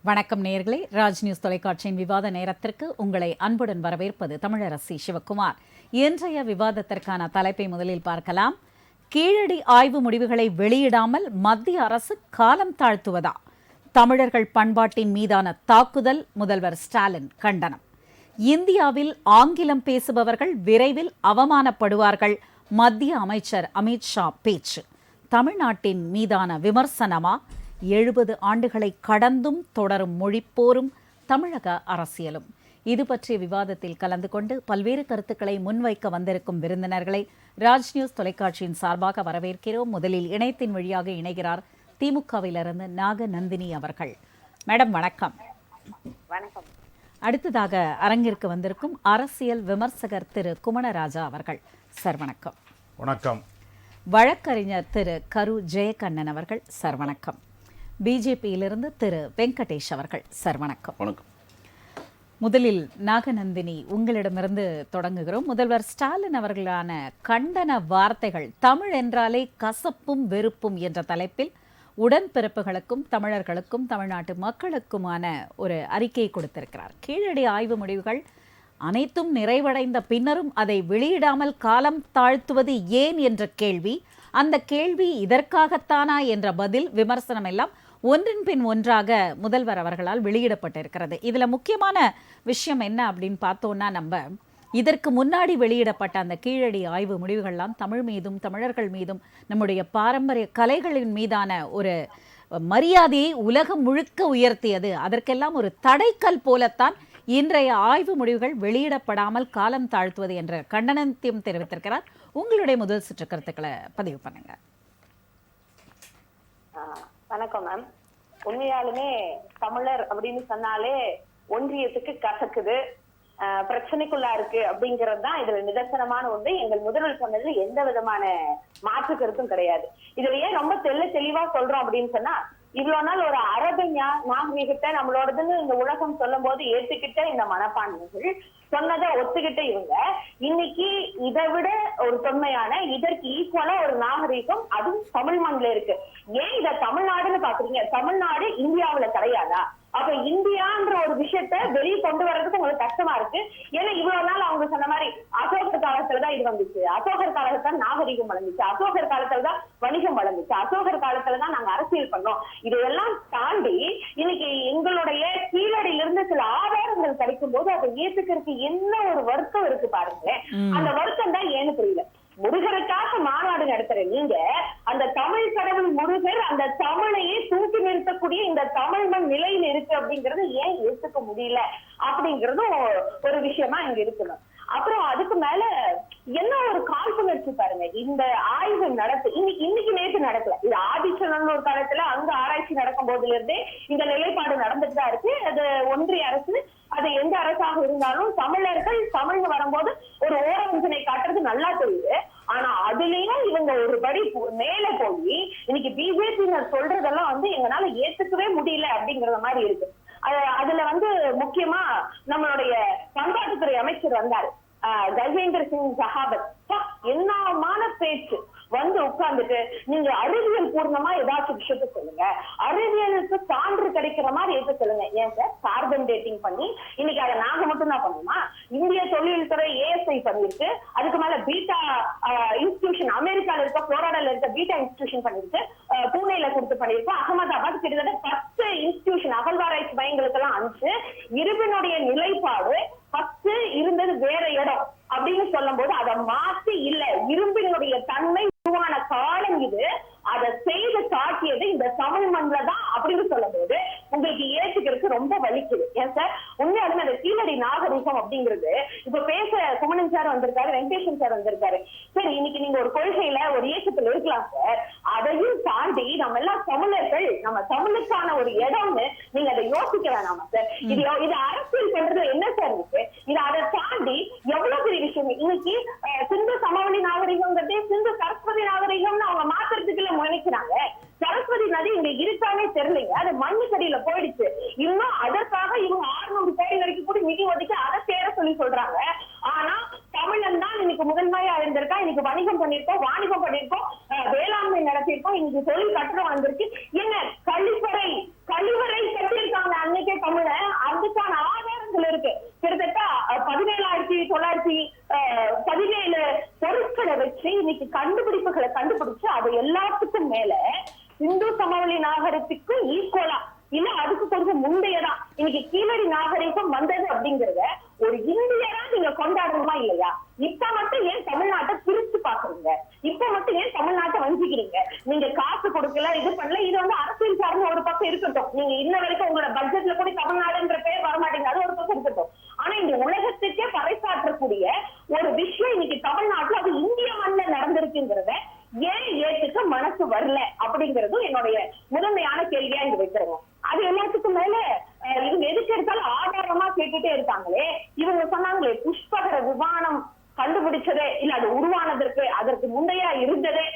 வணக்கம் நேயர்களே, ராஜ் நியூஸ் தொலைக்காட்சியின் விவாத நேரத்திற்கு உங்களை அன்புடன் வரவேற்பது தமிழரசி சிவக்குமார். இன்றைய விவாதத்திற்கான தலைப்பை முதலில் பார்க்கலாம். கீழடி ஆய்வு முடிவுகளை வெளியிடாமல் மத்திய அரசு காலம் தாழ்த்துவதா? தமிழர்கள் பண்பாட்டின் மீதான தாக்குதல், முதல்வர் ஸ்டாலின் கண்டனம். இந்தியாவில் ஆங்கிலம் பேசுபவர்கள் விரைவில் அவமானப்படுவார்கள், மத்திய அமைச்சர் அமித்ஷா பேச்சு. தமிழ்நாட்டின் மீதான விமர்சனமா? 70 ஆண்டுகளை கடந்தும் தொடரும் மொழிப்போரும் தமிழக அரசியலும். இது பற்றிய விவாதத்தில் கலந்து கொண்டு பல்வேறு கருத்துக்களை முன்வைக்க வந்திருக்கும் விருந்தினர்களை ராஜ் நியூஸ் தொலைக்காட்சியின் சார்பாக வரவேற்கிறோம். முதலில் இணையத்தின் வழியாக இணைகிறார் திமுகவிலிருந்து நாகநந்தினி அவர்கள். மேடம் வணக்கம். வணக்கம். அடுத்ததாக அரங்கிற்கு வந்திருக்கும் அரசியல் விமர்சகர் திரு குமணராஜா அவர்கள். சார் வணக்கம். வணக்கம். வழக்கறிஞர் திரு கரு ஜெயகண்ணன் அவர்கள். சார் வணக்கம். பிஜேபியிலிருந்து திரு வெங்கடேஷ் அவர்கள். சார் வணக்கம். வணக்கம். முதலில் நாகநந்தினி, உங்களிடமிருந்து தொடங்குகிறோம். முதல்வர் ஸ்டாலின் அவர்களான கண்டன வார்த்தைகள், தமிழ் என்றாலே கசப்பும் வெறுப்பும் என்ற தலைப்பில் உடன்பிறப்புகளுக்கும் தமிழர்களுக்கும் தமிழ்நாட்டு மக்களுக்குமான ஒரு அறிக்கையை கொடுத்திருக்கிறார். கீழடி ஆய்வு முடிவுகள் அனைத்தும் நிறைவடைந்த பின்னரும் அதை வெளியிடாமல் காலம் தாழ்த்துவது ஏன் என்ற கேள்வி, அந்த கேள்வி இதற்காகத்தானா என்ற பதில், விமர்சனம் எல்லாம் ஒன்றின் பின் ஒன்றாக முதல்வர் அவர்களால் வெளியிடப்பட்டிருக்கிறது. இதில் முக்கியமான விஷயம் என்ன அப்படின்னு பார்த்தோன்னா, நம்ம இதற்கு முன்னாடி வெளியிடப்பட்ட அந்த கீழடி ஆய்வு முடிவுகள்லாம் தமிழ் மீதும் தமிழர்கள் மீதும் நம்முடைய பாரம்பரிய கலைகளின் மீதான ஒரு மரியாதையை உலகம் முழுக்க உயர்த்தியது. அதற்கெல்லாம் ஒரு தடைக்கல் போலத்தான் இன்றைய ஆய்வு முடிவுகள் வெளியிடப்படாமல் காலம் தாழ்த்துவது என்ற கண்டனத்தையும் தெரிவித்திருக்கிறார். உங்களுடைய முதல் சுற்று கருத்துக்களை பதிவு பண்ணுங்க. வணக்கம் மேம். உண்மையாலுமே தமிழர் அப்படின்னு சொன்னாலே ஒன்றியத்துக்கு கசக்குது, பிரச்சனைக்குள்ளா இருக்கு அப்படிங்கிறது தான் இதுல நிதர்சனமான ஒன்று. எங்கள் முதல்வர் சொன்னதுல எந்த விதமான மாற்று கருத்தும் கிடையாது. இதுல ஏன் ரொம்ப தெளிவா சொல்றோம் அப்படின்னு சொன்னா, இவ்வளவு நாள் ஒரு அரபு நாகரிகத்தை நம்மளோடதுன்னு இந்த உலகம் சொல்லும் போது ஏத்துக்கிட்ட இந்த மனப்பான்மைகள் சொன்னதை ஒத்துக்கிட்ட இவங்க இன்னைக்கு இதை விட ஒரு தொன்மையான, இதற்கு ஈக்குவலா ஒரு நாகரிகம் அதுவும் தமிழ் மண்ணில இருக்கு. ஏன் இத தமிழ்நாடுன்னு பாக்குறீங்க? தமிழ்நாடு இந்தியாவுல கிடையாதா? அப்ப இந்தியான்ற ஒரு விஷயத்த வெளியே கொண்டு வர்றதுக்கு உங்களுக்கு கஷ்டமா இருக்கு. ஏன்னா இவ்வளவு நாள் அவங்க சொன்ன மாதிரி அசோகர் காலத்துலதான் இது வந்துச்சு, அசோகர் காலத்துல நாகரிகம் வளர்ந்துச்சு, அசோகர் காலத்துலதான் வணிகம் வளர்ந்துச்சு, அசோகர் காலத்துலதான் நாங்க அரசியல் பண்ணோம். இதையெல்லாம் தாண்டி இன்னைக்கு எங்களுடைய கீழடியிலிருந்து சில ஆதாரங்கள் கிடைக்கும் போது அதை ஏத்துக்கிறதுக்கு என்ன ஒரு வருத்தம் இருக்கு பாருங்க. அந்த வருத்தம் தான் ஏன்னு புரியல. முருகருக்காக மாநாடு நடத்துற நீங்க அந்த தமிழ் கடவுள் முருகர் அந்த தமிழையே தூக்கி நிறுத்தக்கூடிய இந்த தமிழ் மண் நிலையில் இருக்கு அப்படிங்கறது ஏன் ஏத்துக்க முடியல அப்படிங்கறதும் ஒரு விஷயமா இங்க இருக்கணும். அப்புறம் அதுக்கு மேல என்ன ஒரு காழ்ப்புணர்ச்சி பாருங்க. இந்த ஆய்வு இன்னைக்கு நேற்று நடக்கல. இது ஆதிச்சனன் ஒரு காலத்துல அங்க ஆராய்ச்சி நடக்கும் போதுல இருந்தே இந்த நிலைப்பாடு நடந்துட்டு தான் இருக்கு. அது ஒன்றிய அரசு, அது எந்த அரசாக இருந்தாலும் தமிழர்கள் தமிழ்னு வரும்போது ஒரு ஓரவஞ்சனை காட்டுறது நல்லா தெரியுது. ஆனா அதுலயும் இவங்க ஒரு படி மேல போய் இன்னைக்கு பிஜேபியினர் சொல்றதெல்லாம் எங்களால ஏத்துக்கவே முடியல அப்படிங்கற மாதிரி இருக்கு. அதுல முக்கியமா நம்மளுடைய பண்பாட்டுத்துறை அமைச்சர் வந்தாரு, கஜேந்திர சிங் ஷெகாவத். என்னமான பேச்சு! உட்கார்ந்துட்டு நீங்க அறிவியல் பூர்ணமா ஏதாச்சும் விஷயத்த சொல்லுங்க, அறிவியலுக்கு சான்று கிடைக்கிற மாதிரி ஏற்ற சொல்லுங்க. ஏன் சார் கார்பன் டேட்டிங் பண்ணி இன்னைக்கு அதை நாங்க மட்டும் தான் பண்ணுமா? இந்திய தொழில்துறை ஏஎஸ்ஐ பண்ணிருக்கு, அதுக்கு மேல பீட்டா இன்ஸ்டிடியூஷன் அமெரிக்கால இருக்க புளோரிடால இருக்க பீட்டா இன்ஸ்டிடியூஷன் பண்ணிருக்கு, பூனேல கொடுத்து பண்ணிருக்கு, அகமதாபாத் கிட்டத்தட்ட 10 இன்ஸ்டிடியூஷன் அகழ்வாராய்ச்சி மையங்களுக்கு எல்லாம் அனுப்பிச்சு இருபினுடைய நிலைப்பாடு 10 இருந்தது வேற இடம் அப்படின்னு சொல்லும் போது அதை மாத்தி இல்ல, இரும்பினுடைய தன்மை உருவான காலம் இது, அதை செய்து காட்டியது இந்த தமிழ் மண்ல தான் அப்படின்னு சொல்லும் போது உங்களுக்கு ஏற்றுக்கிறதுக்கு ரொம்ப வலிக்குது. ஏன் சார் உண்மையாலுமே அந்த கீழடி நாகரிகம் அப்படிங்கிறது இப்ப பேச குமணன் சார் வந்திருக்காரு, வெங்கடேஷன் சார் வந்திருக்காரு. சரி, இன்னைக்கு நீங்க ஒரு கொள்கையில ஒரு இயக்கத்துல இருக்கலாம் சார், அதையும் தாண்டி நம்ம எல்லாம் தமிழர்கள், நம்ம தமிழுக்கான ஒரு இடம்னு நீங்க அதை யோசிக்க வேணாமா சார்? இது அரசியல் பண்றது என்ன சார் இருக்கு? இது அதை தாண்டி எவ்வளவு பெரிய விஷயம். இன்னைக்கு சிந்து சமவெளி நாகரிகம்ங்கிறதே சிந்து சரஸ்வதி நாகரிகம்னு அவங்க மாத்துறதுக்குள்ள முனைக்கிறாங்க. சரஸ்வதி நதி இங்க இருக்கானே தெரியலைங்க, அது மண்ணுக்கடியில போயிடுச்சு. இன்னும் அதற்காக இவங்க 600 கோடி வரைக்கும் கூட நிதி ஒதுக்கி அதை தேர சொல்லி சொல்றாங்க. ஆனா தமிழன் தான் இன்னைக்கு முதன்மையா இருந்திருக்கா, இன்னைக்கு வணிகம் பண்ணிருக்கோம், வாணிபம் பண்ணிருக்கோம், வேளாண்மை நடத்திருக்கோம், இன்னைக்கு தொழில் கட்டணம் வந்திருக்கு. என்ன கழிவறை கட்டியிருக்காங்க மரபுகளை கண்டுபிடிச்சு அது எல்லாத்துக்கும் மேல இந்து சமவெளி நாகரிகத்துக்கும் ஈக்குவலா இல்ல அதுக்கு கொஞ்சம் முந்தையதான் இன்னைக்கு கீழடி நாகரிகம் வந்தது அப்படிங்கறத ஒரு இந்தியரா நீங்க கொண்டாடணுமா இல்லையா? இப்ப மட்டும் ஏன் தமிழ்நாட்டை பிரிச்சு பாக்குறீங்க? இப்ப மட்டும் ஏன் தமிழ்நாட்டை வஞ்சிக்கிறீங்க? நீங்க காசு கொடுக்கல, இது பண்ணல, இது வந்து அரசியல் சார்ந்த ஒரு பக்கம் இருக்கட்டும். நீங்க இன்ன வரைக்கும் உங்களோட பட்ஜெட்ல கூட தமிழ்நாடுன்ற பேர் வரமாட்டேங்குது, அது ஒரு பக்கம் இருக்கட்டும். ஆனா இந்த உலகத்துக்கே பறைசாற்றக்கூடிய ஒரு விஷயம் இன்னைக்கு தமிழ்நாட்டுல அது இந்திய மண்ணில் நடந்திருக்குங்கிறத ஏன் ஏத்துக்க மனசு வரல அப்படிங்கறதும் என்னுடைய முதன்மையான கேள்வியா இங்க வைக்கிறோம். அது எல்லாத்துக்கும் மேல இவங்க எதுக்கு எடுத்தாலும் ஆதாரமா கேட்டுட்டே இருக்காங்களே. இவங்க சொன்னாங்களே புஷ்பகர விமானம் கண்டுபிடிச்சதே இல்ல, அது உருவானதற்கு அதற்கு முந்தையா இருந்ததே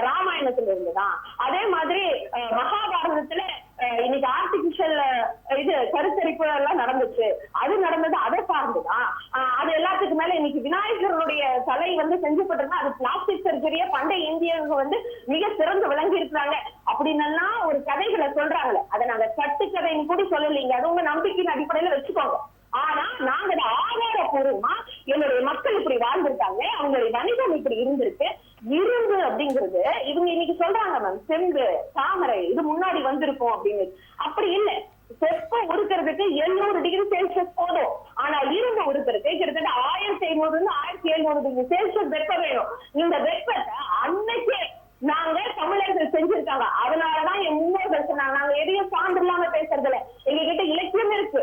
ராமாயணத்துல இருந்துதான். அதே மாதிரி மகாபாரதத்துல இன்னைக்கு ஆர்டிபிஷியல் இது கருத்தரிப்பு எல்லாம் நடந்துச்சு, அது நடந்தது அதை சார்ந்துதான். அது எல்லாத்துக்கும் மேல இன்னைக்கு விநாயகருடைய தலை வந்து செஞ்சப்பட்டிருந்தா அது பிளாஸ்டிக் சர்ஜரியா பண்டைய இந்தியர்கள் வந்து மிக சிறந்து விளங்கி இருக்கிறாங்க அப்படின்னு எல்லாம் ஒரு கதைகளை சொல்றாங்களே. அதை நாங்க கட்டுக்கதைன்னு கூட சொல்லலைங்க, அது உங்க நம்பிக்கையின் அடிப்படையில வச்சுக்கோங்க. ஆனா நாங்க ஆதாரபூர்வமா என்னுடைய மக்கள் இப்படி வாழ்ந்திருக்காங்க, அவங்களுடைய வணிகம் இப்படி இருந்திருக்கு. இரும்பு அப்படிங்கிறது இவங்க இன்னைக்கு சொல்றாங்க மேம், செம்பு தாமரை இது முன்னாடி வந்திருக்கும் அப்படின்னு. அப்படி இல்லை. வெப்பம் உருக்கிறதுக்கு 700 டிகிரி செல்சியஸ் போதும். ஆனா இரும்பு உருக்கிறதுக்கு கிட்டத்தட்ட 1500 இருந்து 1700 டிகிரி செல்சியஸ் வெப்பம் வேணும். இந்த வெப்பத்தை அன்னைக்கே நாங்க தமிழர்கள் செஞ்சிருக்காங்க. அதனாலதான் என் முன்னோர்கள் சொன்னாங்க, நாங்க எதையும் சான்று இல்லாம பேசுறதுல எங்க கிட்ட இலக்கியம் இருக்கு,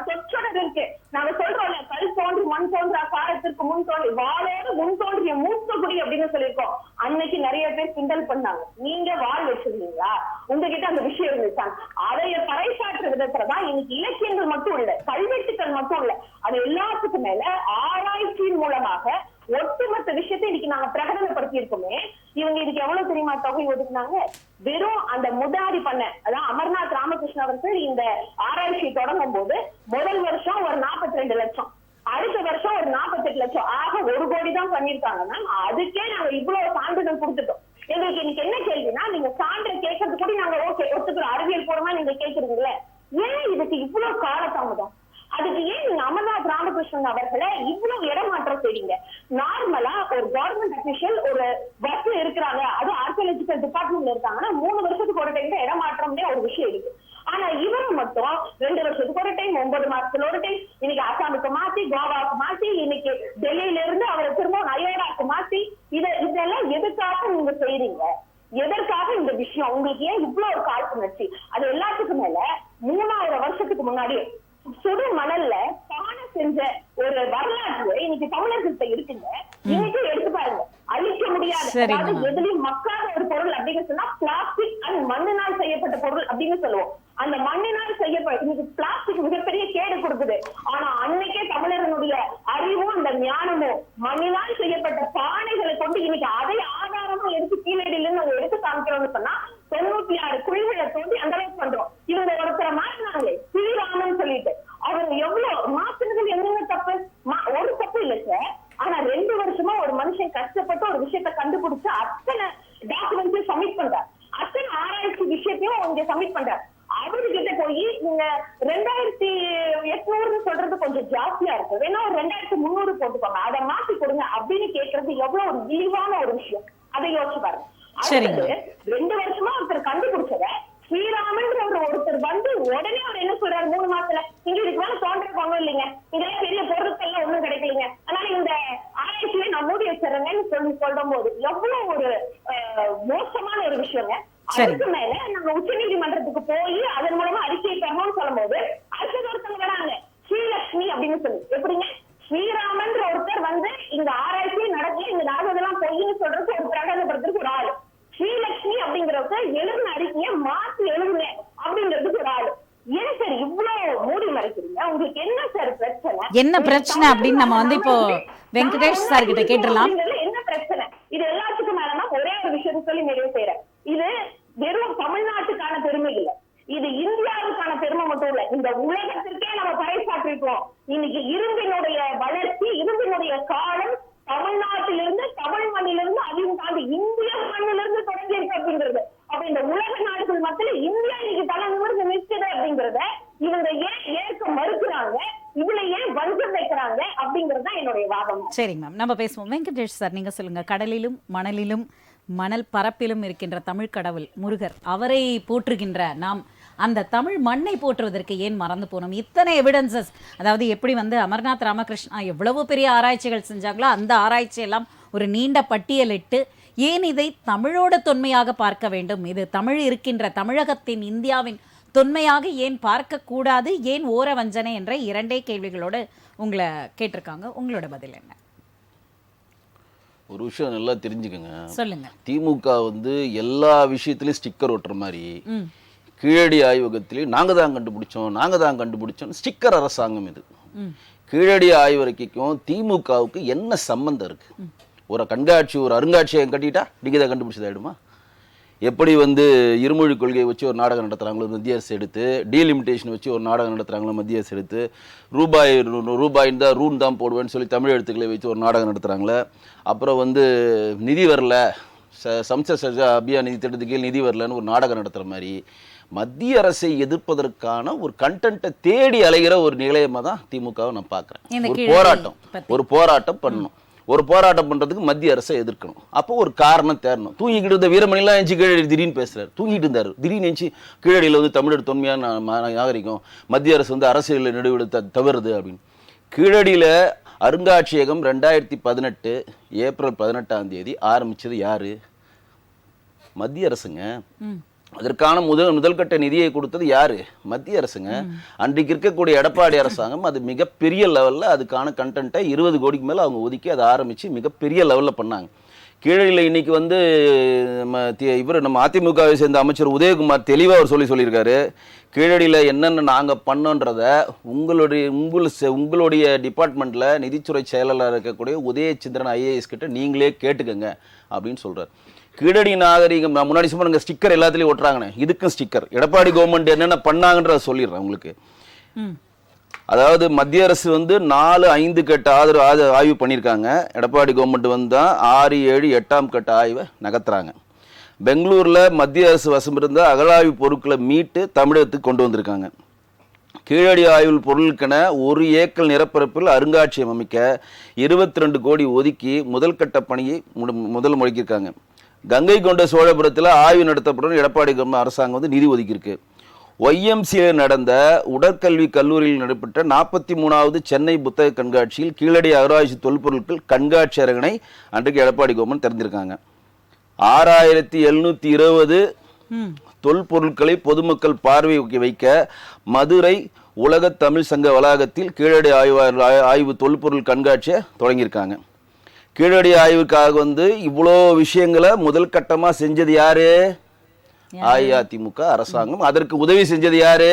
சொற்றொடர் இருக்கு. நாங்க சொல்றோம்ல, கல் தோன்றி மண் தோன்றா காலத்திற்கு முன் தோன்றி வாழோடு முன் தோன்றிய மூத்தகுடி அப்படின்னு சொல்லியிருக்கோம். அன்னைக்கு நிறைய பேர் கிண்டல் பண்ணாங்க, நீங்க வாழ் வச்சிருந்தீங்களா, உங்ககிட்ட அந்த விஷயம் இருந்துச்சாங்க. அதைய பறைசாற்று விதத்துலதான் இன்னைக்கு இலக்கியங்கள் மட்டும் இல்ல, கல்வெட்டுக்கள் மட்டும் இல்ல, அது எல்லாத்துக்கும் மேல ஆராய்ச்சியின் மூலமாக ஒட்டுமொத்த விஷயத்தை இன்னைக்கு நாங்க பிரகடனப்படுத்தி இருக்கோமே. இவங்க இதுக்கு எவ்வளவு தெரியுமா தொகை ஒதுக்குனாங்க? வெறும் அந்த முதாரி பண்ண, அதான் அமர்நாத் ராமகிருஷ்ண அவர்கள் இந்த ஆராய்ச்சி தொடங்கும் போது முதல் வருஷம் ஒரு 42 லட்சம், அடுத்த வருஷம் ஒரு 48 லட்சம், ஆக 1 கோடி தான் பண்ணிருக்காங்கன்னா அதுக்கே நாங்க இவ்வளவு சான்றிதழ் கொடுத்துட்டோம். எங்களுக்கு இன்னைக்கு என்ன கேள்வினா, நீங்க சான்று கேட்கறது கூட நாங்க ஓகே ஒத்துக்கிறோம், அறிவியல் பூர்வமா நீங்க கேட்கறீங்கல்ல, ஏன் இதுக்கு இவ்வளவு காலதாமதம்? அதுக்கு ஏன் நீங்க அமர்நாத் ராமகிருஷ்ணன் அவர்களை இவ்வளவு இடமாற்றம் செய்றீங்க? நார்மலா ஒரு கவர்மெண்ட் அபிஷியல் ஒரு பஸ்ல இருக்கிறாங்க, அது ஆர்கியாலஜிக்கல் டிபார்ட்மெண்ட்ல இருக்காங்கன்னா 3 வருஷத்துக்கு ஒரு டைம் இடமாற்றம்னே ஒரு விஷயம் இருக்கு. ஆனா இவரும் மட்டும் 2 வருஷத்துக்கு ஒரு டைம், 9 மாசத்துல ஒரு டைம், இன்னைக்கு அசாமுக்கு மாத்தி, கோவாவுக்கு மாத்தி, இன்னைக்கு டெல்லியில இருந்து அவரை திரும்ப நயோடாக்கு மாத்தி, இதெல்லாம் எதுக்காக நீங்க செய்றீங்க? எதற்காக இந்த விஷயம்? உங்களுக்கு ஏன் இவ்வளவு ஒரு காழ்ப்புணர்ச்சி? அது எல்லாத்துக்கும் மேல 3000 வருஷத்துக்கு முன்னாடி சுடு மணல்ல பானை செஞ்ச ஒரு வரலாற்று இன்னைக்கு தமிழர்கள்ட்ட இருக்குங்க. இன்னைக்கு எடுத்து பாருங்க, அழிக்க முடியாது, அதாவது எதுலயும் மக்காத ஒரு பொருள் அப்படின்னு சொன்னா பிளாஸ்டிக் அண்ட் மண்ணினால் செய்யப்பட்ட பொருள் அப்படின்னு சொல்லுவோம். அந்த மண்ணினால் செய்யப்பட்ட இன்னைக்கு பிளாஸ்டிக் மிகப்பெரிய கேடு கொடுக்குது. ஆனா அன்னைக்கே தமிழர்களுடைய அறிவும் அந்த ஞானமும் மண்ணினால் செய்யப்பட்ட பானைகளை கொண்டு இன்னைக்கு அதை ஆதாரமா எடுத்து கீழடியில இருந்து அவங்க எடுத்து காமிக்கிறோம்னு சொன்னா 96 குழிகளை தோண்டி அந்த அளவுக்கு பண்றோம். இவங்க ஒருத்தரை மாற்றினாங்களே ஸ்ரீராமன் சொல்லிட்டு, அவங்க எவ்வளவு மாற்றினது என்னென்ன தப்பு? ஒரு தப்பு இல்லை சார். ஆனா 2 வருஷமா ஒரு மனுஷன் கஷ்டப்பட்டு ஒரு விஷயத்த கண்டுபிடிச்சு அத்தனை டாக்குமெண்ட்ஸையும் சப்மிட் பண்றாரு, அத்தனை ஆராய்ச்சி விஷயத்தையும் அவங்க சப்மிட் பண்றாரு. அவர்கிட்ட போய் நீங்க 2800 சொல்றது கொஞ்சம் ஜாஸ்தியா இருக்கு, வேணா ஒரு 2300 போட்டுக்கோங்க, அதை மாத்தி கொடுங்க அப்படின்னு கேட்கறது எவ்வளவு ஒரு இழிவான ஒரு விஷயம். அதை யோசிச்சு பாருங்க. 2 வருஷமா ஒருத்தர் கண்டுபிடிச்சத ஸ்ரீராமன் ஒருத்தர் வந்து உடனே அவர் என்ன சொல்றாரு, 3 மாசத்துல இங்க இதுக்கு மேல தோன்றப்பாங்க இல்லைங்க, இதெல்லாம் பெரிய பொருட்கள் ஒண்ணும் கிடைக்கலைங்க, அதனால இந்த ஆராய்ச்சியை நான் மூடி வச்சிடறேன்னு சொல்லும் போது எவ்வளவு ஒரு மோசமான ஒரு விஷயங்க. அதுக்கு மேல நாங்க உச்ச நீதிமன்றத்துக்கு போய் அதன் மூலமா அறிக்கை தரணும்னு சொல்லும் போது அடுத்தது ஒருத்தவங்க வராங்க ஸ்ரீலட்சுமி அப்படின்னு சொல்லி. எப்படிங்க ஸ்ரீராமன் ஒருத்தர் வந்து இந்த ஆராய்ச்சியை நடத்தி இந்த நடந்ததெல்லாம் பொய்ன்னு சொல்றது ஒரு பிரகடனப்படுத்துறதுக்கு ஒரு ஆளு, ஸ்ரீலட்சுமி அப்படிங்கிறவங்க எழுதின அறிக்கையை மாத்தி எழுதுங்க அப்படிங்கிறதுக்கு ஒரு ஆளு. ஏன் சார் இவ்வளவு மூடி மறைக்கிறீங்க? உங்களுக்கு என்ன சார் பிரச்சனை? என்ன பிரச்சனை அப்படின்னு நம்ம வந்து இப்போ வெங்கடேஷ் சார் கிட்ட கேட்டுடலாம். என்ன பிரச்சனை? இது எல்லாத்துக்கும் மேலதான் ஒரே ஒரு விஷயத்தை சொல்லி நிறைவு செய்யறேன். இது வெறும் தமிழ்நாட்டுக்கான பெருமை இல்லை, இது இந்தியாவுக்கான பெருமை மட்டும் இல்ல, இந்த உலகத்திற்கே நம்ம பறைசாற்றிருக்கோம். இன்னைக்கு இரும்பினுடைய வளர்ச்சி, இரும்பினுடைய காலம் தமிழ்நாட்டிலிருந்து, தமிழ் மண்ணிலிருந்து, அதையும் தாண்டி இந்திய மண்ணிலிருந்து தொடங்கி இருக்கு அப்படிங்கிறது. அப்ப இந்த உலக நாடுகள் மத்தியில இந்தியா இன்னைக்கு தலை நிமிர்ந்து நிற்குது அப்படிங்கிறத இவங்க ஏன் ஏற்க மறுக்கிறாங்க, இதுல ஏன் வஞ்சம் வைக்கிறாங்க அப்படிங்கறதுதான் என்னுடைய வாதம். வணக்கம். சரிங்க மேம், நம்ம பேசுவோம். வெங்கடேஷ் சார், நீங்க சொல்லுங்க. கடலிலும் மணலிலும் மணல் பரப்பிலும் இருக்கின்ற தமிழ் கடவுள் முருகர், அவரை போற்றுகின்ற நாம் அந்த தமிழ் மண்ணை போற்றுவதற்கு ஏன் மறந்து போனோம்? இத்தனை எவிடன்சஸ், அதாவது எப்படி வந்து அமர்நாத் ராமகிருஷ்ணா எவ்வளவு பெரிய ஆராய்ச்சிகள் செஞ்சாங்களோ அந்த ஆராய்ச்சி எல்லாம் ஒரு நீண்ட பட்டியலிட்டு ஏன் இதை தமிழோட தொன்மையாக பார்க்க வேண்டும்? இது தமிழ் இருக்கின்ற தமிழகத்தின், இந்தியாவின் தொன்மையாக ஏன் பார்க்க கூடாது? ஏன் ஓர வஞ்சனை என்ற இரண்டே கேள்விகளோடு உங்களை கேட்டிருக்காங்க. உங்களோட பதில் என்ன? ஒரு விஷயம் நல்லா தெரிஞ்சுக்கங்க. சொல்லுங்க. திமுக வந்து எல்லா விஷயத்திலயும் ஸ்டிக்கர் ஒட்டுற மாதிரி கீழடி ஆய்வகத்திலேயே நாங்க தான் கண்டுபிடிச்சோம் ஸ்டிக்கர் அரசாங்கம் இது. கீழடி ஆய்வறிக்கைக்கும் திமுகவுக்கு என்ன சம்பந்தம் இருக்கு? ஒரு கண்காட்சி, ஒரு அருங்காட்சியகம் கட்டிட்டா நீங்க தான் கண்டுபிடிச்சதாயிடுமா? எப்படி வந்து இருமொழி கொள்கையை வச்சு ஒரு நாடகம் நடத்துகிறாங்களோ மத்திய அரசு எடுத்து, டீலிமிட்டேஷன் வச்சு ஒரு நாடகம் நடத்துகிறாங்களோ மத்திய அரசு எடுத்து, ரூபாயின் தான் ரூன் தான் போடுவேன்னு சொல்லி தமிழ் எழுத்துக்களை வச்சு ஒரு நாடகம் நடத்துகிறாங்களே, அப்புறம் வந்து நிதி வரல, சம்ச சர்ஜா அபியான் நிதி திட்டத்துக்கு கீழ் நிதி வரலன்னு ஒரு நாடகம் நடத்துகிற மாதிரி மத்திய அரசை எதிர்ப்பதற்கான ஒரு கண்டென்ட்டை தேடி அலைகிற ஒரு நிலையமாக தான் திமுகவை நான் பார்க்குறேன். ஒரு போராட்டம் பண்ணணும். ஒரு போராட்டம் பண்றதுக்கு மத்திய அரசை எதிர்க்கணும். அப்போ ஒரு காரணம் தேரணும். தூங்கிக்கிட்டு இருந்த வீரமணிலாம் எஞ்சி கீழடி திடீர்னு பேசுறாரு. தூங்கிட்டு இருந்தாரு, திடீர்னு எஞ்சி கீழடியில் வந்து தமிழர் தொன்மையான நாகரிகம், மத்திய அரசு வந்து அரசியலில் நடுவிட தவறுது அப்படின்னு. கீழடியில் அருங்காட்சியகம் 2018 ஏப்ரல் 18 ஆரம்பிச்சது யாரு? மத்திய அரசுங்க. அதற்கான முதல் கட்ட நிதியை கொடுத்தது யாரு? மத்திய அரசுங்க. அன்றைக்கு இருக்கக்கூடிய எடப்பாடி அரசாங்கம் அது மிகப்பெரிய லெவலில் அதுக்கான கண்டென்ட்டை 20 கோடிக்கு மேலே அவங்க ஒதுக்கி அதை ஆரம்பித்து மிகப்பெரிய லெவலில் பண்ணாங்க. கீழடியில் இன்னைக்கு வந்து நம்ம அதிமுகவை சேர்ந்த அமைச்சர் உதயகுமார் தெளிவாக அவர் சொல்லியிருக்காரு. கீழடியில் என்னென்ன நாங்கள் பண்ணோன்றத உங்களுடைய டிபார்ட்மெண்ட்டில் நிதித்துறை செயலாளர் இருக்கக்கூடிய உதயச்சந்திரன் ஐஏஎஸ் கிட்ட நீங்களே கேட்டுக்கங்க அப்படின்னு சொல்கிறார். கீழடி நாகரிகம், நான் முன்னாடி சொன்ன ஸ்டிக்கர் எல்லாத்துலேயும் ஓட்டுறாங்கண்ணே, இதுக்கும் ஸ்டிக்கர். எடப்பாடி கவர்மெண்ட் என்னென்ன பண்ணாங்கன்றத சொல்லிடுறேன் உங்களுக்கு. அதாவது மத்திய அரசு வந்து 4-5 கட்ட ஆய்வு பண்ணியிருக்காங்க. எடப்பாடி கவர்மெண்ட் வந்தால் 6-7-8ஆம் கட்ட ஆய்வை நகர்த்துறாங்க. பெங்களூரில் மத்திய அரசு வசம் இருந்த அகழாய்வு பொருட்களை மீட்டு தமிழகத்துக்கு கொண்டு வந்திருக்காங்க. கீழடி ஆய்வு பொருளுக்கென 1 ஏக்கர் நிலப்பரப்பில் அருங்காட்சியகம் அமைக்க 22 கோடி ஒதுக்கி முதல் கட்ட பணியை முடக்கியிருக்காங்க. கங்கை கொண்ட சோழபுரத்தில் ஆய்வு நடத்தப்படும் எடப்பாடி அரசாங்கம் வந்து நிதி ஒதுக்கியிருக்கு. YMCA நடந்த உடற்கல்வி கல்லூரியில் நடைபெற்ற 43வது சென்னை புத்தக கண்காட்சியில் கீழடி அகராய்ச்சி தொல்பொருட்கள் கண்காட்சி அரங்கனை அன்றைக்கு எடப்பாடி கவர்மெண்ட் திறந்திருக்காங்க. 6720 தொல்பொருட்களை பொதுமக்கள் பார்வை வைக்க மதுரை உலக தமிழ் சங்க வளாகத்தில் கீழடி ஆய்வு தொல்பொருள் கண்காட்சியை தொடங்கியிருக்காங்க. கீழடி ஆய்வுக்காக வந்து இவ்வளோ விஷயங்களை முதல் கட்டமா செஞ்சது யாரு? அஇஅதிமுக அரசாங்கம். அதற்கு உதவி செஞ்சது யாரு?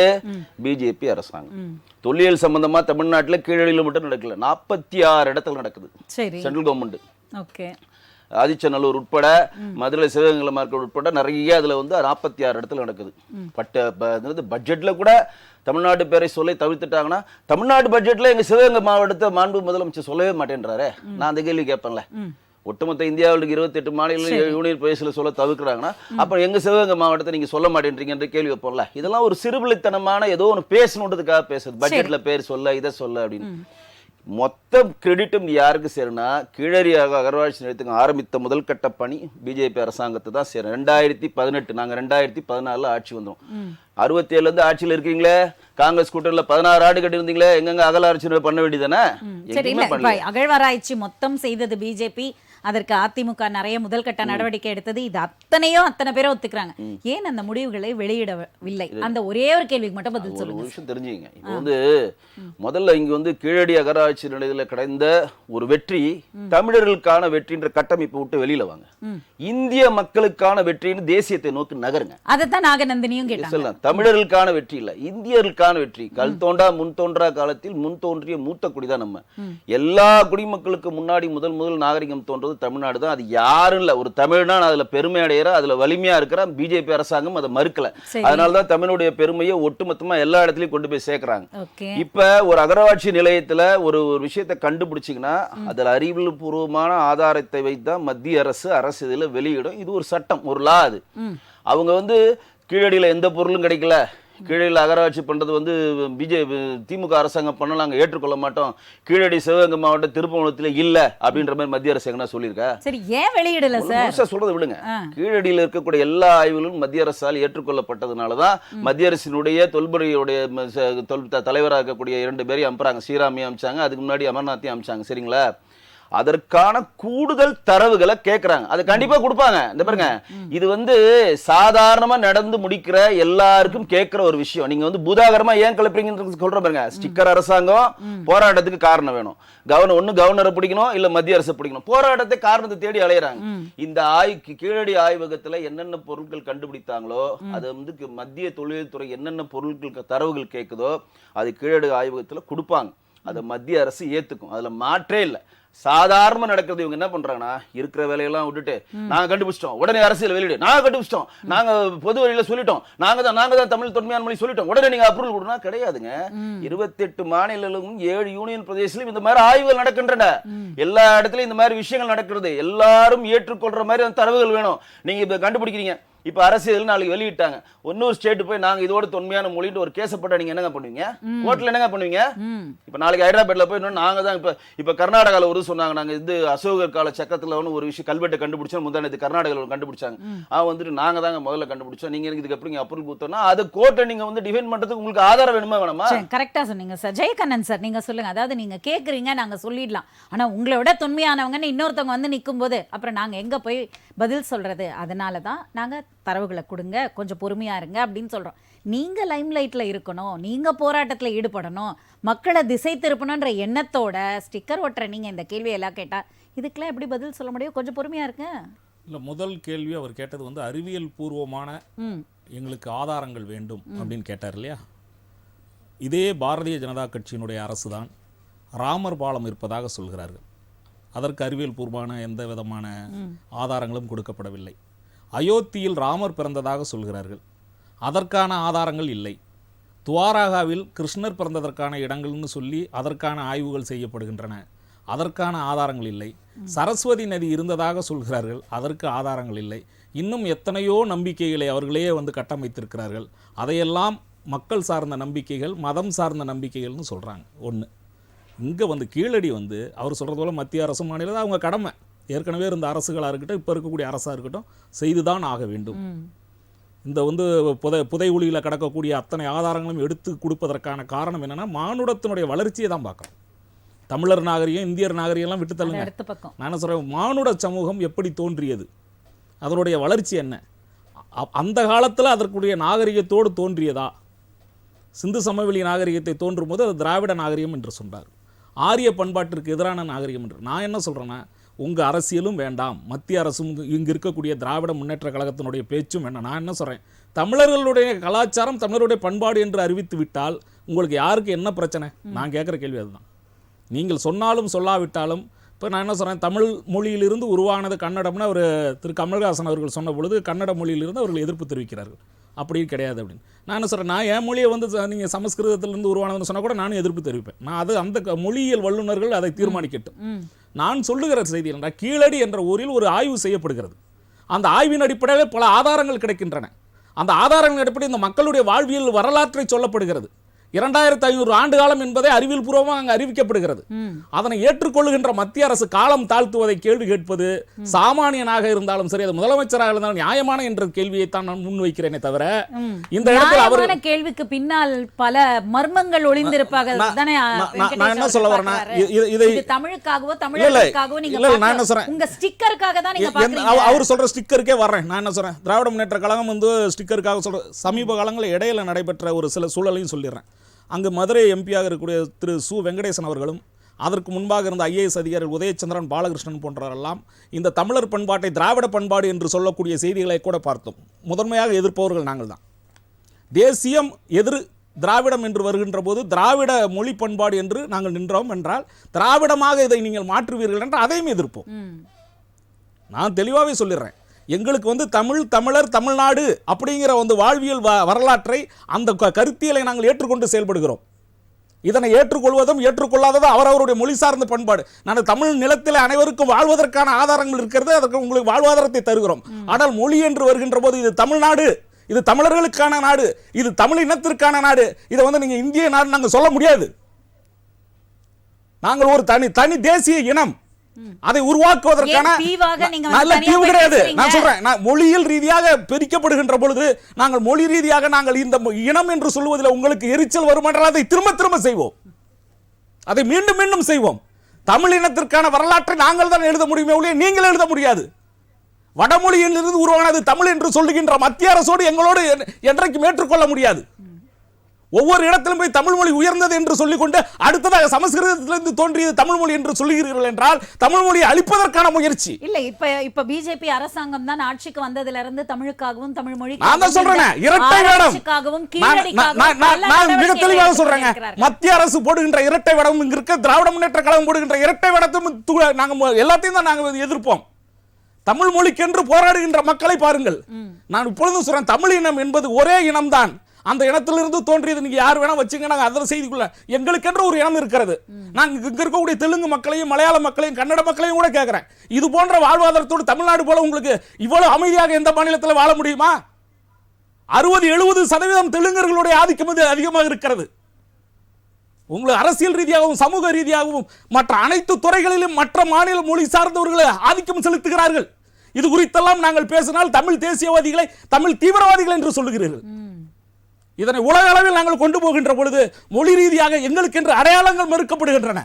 பிஜேபி அரசாங்கம். தொல்லியல் சம்பந்தமா தமிழ்நாட்டில் கீழடியில் மட்டும் நடக்கல, 46 இடத்துல நடக்குது சென்ட்ரல் கவர்மெண்ட். ஆதிச்சநல்லூர் உட்பட மதுரை சிவகங்கை மார்க்கெட் உட்பட நிறைய அதுல வந்து 46 இடத்துல நடக்குது. பட்ஜெட்ல கூட தமிழ்நாட்டு பேரை சொல்ல தவிர்த்துட்டாங்கன்னா, தமிழ்நாடு பட்ஜெட்ல எங்க சிவகங்கை மாவட்டத்தை மாண்பு முதலமைச்சர் சொல்லவே மாட்டேன்றாரு. நான் அந்த கேள்வி கேட்பேன்ல, ஒட்டுமொத்த இந்தியாவுக்கு 28 மாநில யூனியன் பிரதேசத்துல சொல்ல தவிர்க்கிறாங்கன்னா அப்ப எங்க சிவகங்கை மாவட்டத்தை நீங்க சொல்ல மாட்டேன்றீங்கன்ற கேள்வி வைப்போம்ல. இதெல்லாம் ஒரு சிறுபிள்ளைத்தனமான ஏதோ ஒன்று பேசணுன்றதுக்காக பேசுறது. பட்ஜெட்ல பேர் சொல்ல, இதை சொல்ல அப்படின்னு. மொத்த கிரெடிட்டும் யாருக்கு சேருனா, கீழடி அகழ்வாய்ச்சி நிலையத்துக்கு ஆரம்பித்த முதல் கட்ட பணி பிஜேபி அரசாங்கத்தை தான் சேரும். 2018 நாங்க 2014 ஆட்சி வந்தோம். 67 இருந்து ஆட்சியில் இருக்கீங்களே, காங்கிரஸ் கூட்டணியில் 16 ஆண்டு கட்டி இருந்தீங்களே, எங்க அகழ்வாராய்ச்சி பண்ண வேண்டியதானே? அகழ்வாராய்ச்சி மொத்தம் செய்தது பிஜேபி, அதற்கு அதிமுக நிறைய முதல் கட்ட நடவடிக்கை எடுத்தது. இது அத்தனை பேரும் ஒத்துக்கிறாங்க. ஏன் அந்த முடிவுகளை வெளியிடவில்லை? அந்த ஒரே ஒரு கேள்விக்கு மட்டும் பதில் சொல்லுங்க. ஒரு விஷயம் தெரிஞ்சுங்க. இப்போ வந்து முதல்ல இங்க வந்து கீழடி அகழ்வாய்ச்சி நிலையத்தில் கிடைந்த ஒரு வெற்றி தமிழர்களுக்கான வெற்றின்ற கட்டமைப்பை விட்டு வெளியில வாங்க. இந்திய மக்களுக்கான வெற்றின்னு தேசியத்தை நோக்கி நகருங்க. அதைத்தான் நாகநந்தினியும் கேட்டாங்க. தமிழர்களுக்கான வெற்றி இல்ல, இந்தியர்களுக்கான வெற்றி. கல் தோன்றா முன் தோன்றா காலத்தில் முன் தோன்றிய மூத்த குடிதான் நம்ம. எல்லா குடிமக்களுக்கு முன்னாடி முதல் நாகரிகம் தோன்றது தமிழ்நாடு தான். அது யாரும் இல்ல, ஒரு தமிழ்னா அதுல பெருமை அடைகிற, அதுல வலிமையா இருக்கிற பிஜேபி அரசாங்கம் அதை மறுக்கல. அதனாலதான் தமிழுடைய பெருமையை ஒட்டுமொத்தமா எல்லா இடத்துலயும் கொண்டு போய் சேர்க்கிறாங்க. இப்ப ஒரு அகழ்வாய்ச்சி நிலையத்துல ஒரு விஷயத்தை கண்டுபிடிச்சிங்கன்னா அதுல அறிவியல் பூர்வமான ஆதாரத்தை வைத்தான் மத்திய அரசு இதுல வெளியிடும். இது ஒரு சட்டம், ஒரு லா. அது அவங்க வந்து கீழடியில எந்த பொருளும் கிடைக்கல, கீழடியில் அகராட்சி பண்றது வந்து திமுக அரசாங்கம் பண்ணலாம், ஏற்றுக்கொள்ள மாட்டோம். கீழடி சிவகங்கை மாவட்டம் திருப்பவனத்துல இல்ல அப்படின்ற மாதிரி மத்திய அரசு எங்கன்னா சொல்லியிருக்கா? சரி, ஏன் வெளியிடல சார்? சொல்றதை விடுங்க. கீழடியில் இருக்கக்கூடிய எல்லா ஆய்வுகளும் மத்திய அரசால் ஏற்றுக்கொள்ளப்பட்டதுனாலதான் மத்திய அரசினுடைய தொல்பொறியுடைய தலைவராக இருக்கக்கூடிய 2 பேரையும் அனுப்புறாங்க. ஸ்ரீராமையும் அமிச்சாங்க, அதுக்கு முன்னாடி அமர்நாத்தையும் அமிச்சாங்க. சரிங்களா? அதற்கான கூடுதல் தரவுகளை கேட்கறாங்க. அது கண்டிப்பா கொடுப்பாங்க. இந்த பாருங்க, இது வந்து சாதாரணமா நடந்து முடிக்கிற எல்லாருக்கும் கேட்கிற ஒரு விஷயம். நீங்க வந்து பூதாகரமா ஏன் கிளப்புறீங்கன்னு சொல்ற பாருங்க. ஸ்டிக்கர் அரசாங்கம் போராட்டத்துக்கு காரணம் வேணும். கவர்னரை பிடிக்கணும், இல்ல மத்திய அரசு பிடிக்கணும். போராட்டத்தை காரணத்தை தேடி அலையறாங்க. இந்த கீழடி ஆய்வகத்துல என்னென்ன பொருட்கள் கண்டுபிடித்தாங்களோ, அது வந்து மத்திய தொழில்துறை என்னென்ன பொருட்கள் தரவுகள் கேட்குதோ அது கீழடி ஆய்வகத்துல கொடுப்பாங்க. அதை மத்திய அரசு ஏத்துக்கும். அதுல மாற்றே இல்லை. சாதாரண நடக்கிறது. இவங்க என்ன பண்றாங்கன்னா, இருக்கிற வேலையெல்லாம் விட்டுட்டு நாங்க கண்டுபிடிச்சிட்டோம், உடனே அரசியல் வெளியிடு, நாங்க கண்டுபிடிச்சிட்டோம், நாங்க பொது வழியில சொல்லிட்டோம், நாங்க தான் தமிழ் தொன்மையான மொழி சொல்லிட்டோம், உடனே நீங்க அப்ரூவல் கொடுனா கிடையாதுங்க. 28 மாநிலங்களும் 7 யூனியன் பிரதேசத்திலும் இந்த மாதிரி ஆய்வுகள் நடக்கின்றன. எல்லா இடத்துலயும் இந்த மாதிரி விஷயங்கள் நடக்கிறது. எல்லாரும் ஏற்றுக்கொள்ற மாதிரி அந்த தரவுகள் வேணும். நீங்க இப்ப கண்டுபிடிக்கிறீங்க. இப்ப அரசியல் நாளைக்கு வெளியிட்டாங்க, இன்னொரு ஸ்டேட் போய் நாங்க இதோட தொன்மையான மொழின்னு ஒரு கேஸ் போட்டா நீங்க என்னங்க பண்ணுவீங்க? கோர்ட்ல என்னங்க பண்ணுவீங்க? இப்ப நாளைக்கு ஹைதராபாத்ல போய் நாங்க தான் இப்ப கர்நாடகால ஒரு சொன்னாங்க, நாங்க இது அசோகர் கால சக்கத்துல ஒரு விஷயம் கல்வெட்டை கண்டுபிடிச்சோம், முந்தானத்து கர்நாடகால கண்டுபிடிச்சாங்க. வந்துட்டு நாங்க தாங்க முதல்ல கண்டுபிடிச்சோம், நீங்க இதுக்கு அப்புறம் அப்ரூவல் கொடுத்தோம்னா அது கோர்ட்டை நீங்க வந்து டிஃபெண்ட் பண்றதுக்கு உங்களுக்கு ஆதாரம் வேணுமா வேணாமா? கரெக்டா சொன்னீங்க சார். ஜெயகண்ணன் சார், நீங்க சொல்லுங்க. அதாவது நீங்க கேக்குறீங்க, நாங்க சொல்லிடலாம், ஆனா உங்களோட தொன்மையானவங்கன்னு இன்னொருத்தவங்க வந்து நிற்கும் போது அப்புறம் நாங்க எங்க போய் பதில் சொல்றது? அதனாலதான் நாங்க தரவுகளை கொடுங்க, கொஞ்சம் பொறுமையா இருங்க அப்படின்னு சொல்றோம். நீங்க லைம்லைட்ல இருக்கணும், நீங்க போராட்டத்துல ஈடுபடணும், மக்களை திசை திருப்பணும்ன்ற எண்ணத்தோட ஸ்டிக்கர் ஒட்டுற நீங்க இந்த கேள்வியை எல்லாம் கேட்டா இதுக்கெல்லாம் எப்படி பதில் சொல்ல முடியும்? கொஞ்சம் பொறுமையா இருங்க. இல்ல, முதல் கேள்வி அவர் கேட்டது வந்து அறிவியல் பூர்வமான எங்களுக்கு ஆதாரங்கள் வேண்டும் அப்படின்னு கேட்டார் இல்லையா? இதே பாரதிய ஜனதா கட்சியினுடைய அரசு தான் ராமர் பாலம் இருப்பதாக சொல்கிறார்கள். அதற்கு அறிவியல் பூர்வமான எந்த விதமான ஆதாரங்களும் கொடுக்கப்படவில்லை. அயோத்தியில் ராமர் பிறந்ததாக சொல்கிறார்கள், அதற்கான ஆதாரங்கள் இல்லை. துவாரகாவில் கிருஷ்ணர் பிறந்ததற்கான இடங்கள்னு சொல்லி அதற்கான ஆய்வுகள் செய்யப்படுகின்றன, அதற்கான ஆதாரங்கள் இல்லை. சரஸ்வதி நதி இருந்ததாக சொல்கிறார்கள், அதற்கு ஆதாரங்கள் இல்லை. இன்னும் எத்தனையோ நம்பிக்கைகளை அவர்களே வந்து கட்டமைத்திருக்கிறார்கள். அதையெல்லாம் மக்கள் சார்ந்த நம்பிக்கைகள், மதம் சார்ந்த நம்பிக்கைகள்னு சொல்கிறாங்க. ஒன்று, இங்கே வந்து கீழடி வந்து அவர் சொல்கிறது போல மத்திய அரசு மாநிலம் அவங்க கடமை, ஏற்கனவே இருந்த அரசுகளாக இருக்கட்டும் இப்போ இருக்கக்கூடிய அரசாக இருக்கட்டும் செய்துதான் ஆக வேண்டும். இந்த வந்து புதை ஒளியில் கிடக்கக்கூடிய அத்தனை ஆதாரங்களும் எடுத்து கொடுப்பதற்கான காரணம் என்னென்னா, மானுடத்தினுடைய வளர்ச்சியை தான் பார்க்கணும். தமிழர் நாகரிகம், இந்தியர் நாகரிகம்லாம் விட்டு தள்ளுங்க. நான் என்ன சொல்கிறேன், மானுட சமூகம் எப்படி தோன்றியது, அதனுடைய வளர்ச்சி என்ன, அந்த காலத்தில் அதற்குரிய நாகரிகத்தோடு தோன்றியதா? சிந்து சமவெளி நாகரிகத்தை தோன்றும் போது அது திராவிட நாகரிகம் என்று சொன்னார், ஆரிய பண்பாட்டிற்கு எதிரான நாகரிகம் என்று. நான் என்ன சொல்கிறேன்னா, உங்கள் அரசியலும் வேண்டாம், மத்திய அரசும் இங்கே இருக்கக்கூடிய திராவிட முன்னேற்ற கழகத்தினுடைய பேச்சும் வேண்டாம். நான் என்ன சொல்கிறேன், தமிழர்களுடைய கலாச்சாரம் தமிழருடைய பண்பாடு என்று அறிவித்து விட்டால் உங்களுக்கு யாருக்கு என்ன பிரச்சனை? நான் கேட்குற கேள்வி அதுதான். நீங்கள் சொன்னாலும் சொல்லாவிட்டாலும், இப்போ நான் என்ன சொல்கிறேன், தமிழ் மொழியிலிருந்து உருவானது கன்னடம்னு அவர் திரு கமல்ஹாசன் அவர்கள் சொன்ன பொழுது கன்னட மொழியிலிருந்து அவர்கள் எதிர்ப்பு தெரிவிக்கிறார்கள். அப்படி கிடையாது அப்படின்னு நான் என்ன சொல்கிறேன், நான் என் மொழியை வந்து நீங்கள் சமஸ்கிருதத்திலிருந்து உருவானதுன்னு சொன்னால் கூட நானும் எதிர்ப்பு தெரிவிப்பேன். நான் அது அந்த மொழியியல் வல்லுநர்கள் அதை தீர்மானிக்கட்டும். நான் சொல்லுகிற செய்தி என்றால், கீழடி என்ற ஊரில் ஒரு ஆய்வு செய்யப்படுகிறது. அந்த ஆய்வின் அடிப்படையில் பல ஆதாரங்கள் கிடைக்கின்றன. அந்த ஆதாரங்கள் அடிப்படையில் இந்த மக்களுடைய வாழ்வியல் வரலாற்றை சொல்லப்படுகிறது. 2500 ஆண்டு காலம் என்பதை அறிவியல் பூர்வமாக அங்கு அறிவிக்கப்படுகிறது. அதனை ஏற்றுக்கொள்ளுகின்ற மத்திய அரசு காலம் தாழ்த்துவதை கேள்வி கேட்பது சாமானியனாக இருந்தாலும் சரி, அது முதலமைச்சராக இருந்தாலும் நியாயமான என்ற கேள்வியை தான் நான் முன்வைக்கிறேனே தவிர, இந்த இடத்தில் அவர் கேள்விக்கு பின்னால் பல மர்மங்கள் ஒளிந்திருப்பாங்க. நான் என்ன சொல்ல வரேன்னா, இது தமிழுக்காகவோ தமிழர்களுக்காகவோ நீங்க நான் என்ன சொல்றேன், உங்க ஸ்டிக்கருக்காக தான் நீங்க பாக்குறீங்க. அவர் சொல்ற ஸ்டிக்கருக்கே வர்றேன். நான் என்ன சொல்றேன், திராவிட முன்னேற்ற கழகம் வந்து ஸ்டிக்கருக்காக சொல்ற சமீப காலங்களில் இடையில நடைபெற்ற ஒரு சில சூழலையும் சொல்லிடுறேன். அங்கு மதுரை எம்பியாக இருக்கக்கூடிய திரு சு வெங்கடேசன் அவர்களும், அதற்கு முன்பாக இருந்த ஐஏஎஸ் அதிகாரிகள் உதயச்சந்திரன், பாலகிருஷ்ணன் போன்றவரெல்லாம் இந்த தமிழர் பண்பாட்டை திராவிட பண்பாடு என்று சொல்லக்கூடிய செய்திகளை கூட பார்த்தோம். முதன்மையாக எதிர்ப்பவர்கள் நாங்கள் தான். தேசியம் எதிர் திராவிடம் என்று வருகின்ற போது திராவிட மொழி பண்பாடு என்று நாங்கள் நின்றோம் என்றால், திராவிடமாக இதை நீங்கள் மாற்றுவீர்கள் என்று அதையும் எதிர்ப்போம். நான் தெளிவாகவே சொல்லிடுறேன், எங்களுக்கு வந்து தமிழர் தமிழ்நாடு அப்படிங்கிற வந்து வாழ்வியல் வரலாற்றை, அந்த கருத்தியலை நாங்கள் ஏற்றுக்கொண்டு செயல்படுகிறோம். இதனை ஏற்றுக்கொள்வதும் ஏற்றுக்கொள்ளாததும் அவரவருடைய மொழி சார்ந்த பண்பாடு. நான் தமிழ் நிலத்தில் அனைவருக்கும் வாழ்வதற்கான ஆதாரங்கள் இருக்கிறது, அதற்கு உங்களுக்கு வாழ்வாதாரத்தை தருகிறோம். ஆனால் மொழி என்று வருகின்ற போது இது தமிழ்நாடு, இது தமிழர்களுக்கான நாடு, இது தமிழ் இனத்திற்கான நாடு. இதை வந்து நீங்க இந்திய நாடு நாங்க சொல்ல முடியாது. நாங்கள் ஒரு தனி தேசிய இனம். அதை உருவாக்குவதற்கான நல்ல தீவு கிடையாது. நான் சொல்றேன், மொழியியல் ரீதியாக பிரிக்கப்படுகின்ற பொழுது நாங்கள் மொழி ரீதியாக நாங்கள் இந்த இனம் என்று சொல்வதில் உங்களுக்கு எரிச்சல் வரும் என்றால் அதை திரும்ப திரும்ப செய்வோம், அதை மீண்டும் மீண்டும் செய்வோம். தமிழ் இனத்திற்கான வரலாற்றை நாங்கள் தான் எழுத முடியுமே ஒழிய நீங்கள் எழுத முடியாது. வடமொழியிலிருந்து உருவானது தமிழ் என்று சொல்லுகின்ற மத்திய அரசோடு எங்களோடு என்றைக்கும் ஏற்றுக்கொள்ள முடியாது. ஒவ்வொரு இடத்திலும் போய் தமிழ் மொழி உயர்ந்தது என்று சொல்லிக்கொண்டு அடுத்ததாக சமஸ்கிருதத்திலிருந்து தோன்றியது தமிழ் மொழி என்று சொல்லுகிறீர்கள் என்றால் தமிழ் மொழியை அழிப்பதற்கான முயற்சி. இல்ல இப்ப பிஜேபி அரசாங்கம் தான் ஆட்சிக்கு வந்ததிலிருந்து இருந்து தமிழுக்காகவும் தமிழ் மொழி நான் தான் சொல்றேன், இரட்டை வேடம். நான் மிக தெளிவாக சொல்றேன், மத்திய அரசு போடுகின்ற இரட்டை வேடம் இங்க இருக்க திராவிட முன்னேற்ற கழகம் போடுகின்ற இரட்டை வேடத்தையும் நாங்க எல்லாத்தையும் தான் நாங்க எதிர்ப்போம். தமிழ் மொழிக்கென்று போராடுகின்ற மக்களை பாருங்கள். நான் இப்பொழுதும் சொல்றேன், தமிழ் இனம் என்பது ஒரே இனம்தான். அந்த இனத்திலிருந்து தோன்றியது. நீங்க யார் வேணா வச்சுங்க, நாங்க அதர் செய்திக்குள்ள எங்களுக்கென்று ஒரு இனம் இருக்கிறது. நாங்க இங்க இருக்கக்கூடிய தெலுங்கு மக்களையும் மலையாள மக்களையும் கன்னட மக்களையும் கூட கேட்கிறேன், இது போன்ற வாழ்வாதாரத்தோடு தமிழ்நாடு போல உங்களுக்கு இவ்வளவு அமைதியாக எந்த மாநிலத்தில் வாழ முடியுமா? 60-70% தெலுங்கர்களுடைய ஆதிக்கம் அதிகமாக இருக்கிறது. உங்களுக்கு அரசியல் ரீதியாகவும் சமூக ரீதியாகவும் மற்ற அனைத்து துறைகளிலும் மற்ற மாநில மொழி சார்ந்தவர்களை ஆதிக்கம் செலுத்துகிறார்கள். இது குறித்தெல்லாம் நாங்கள் பேசினால் தமிழ் தேசியவாதிகளை தமிழ் தீவிரவாதிகள் என்று சொல்லுகிறீர்கள். இதனை உலக அளவில் நாங்கள் கொண்டு போகின்ற பொழுது மொழி ரீதியாக எங்களுக்கு என்று அடையாளங்கள் மறுக்கப்படுகின்றன.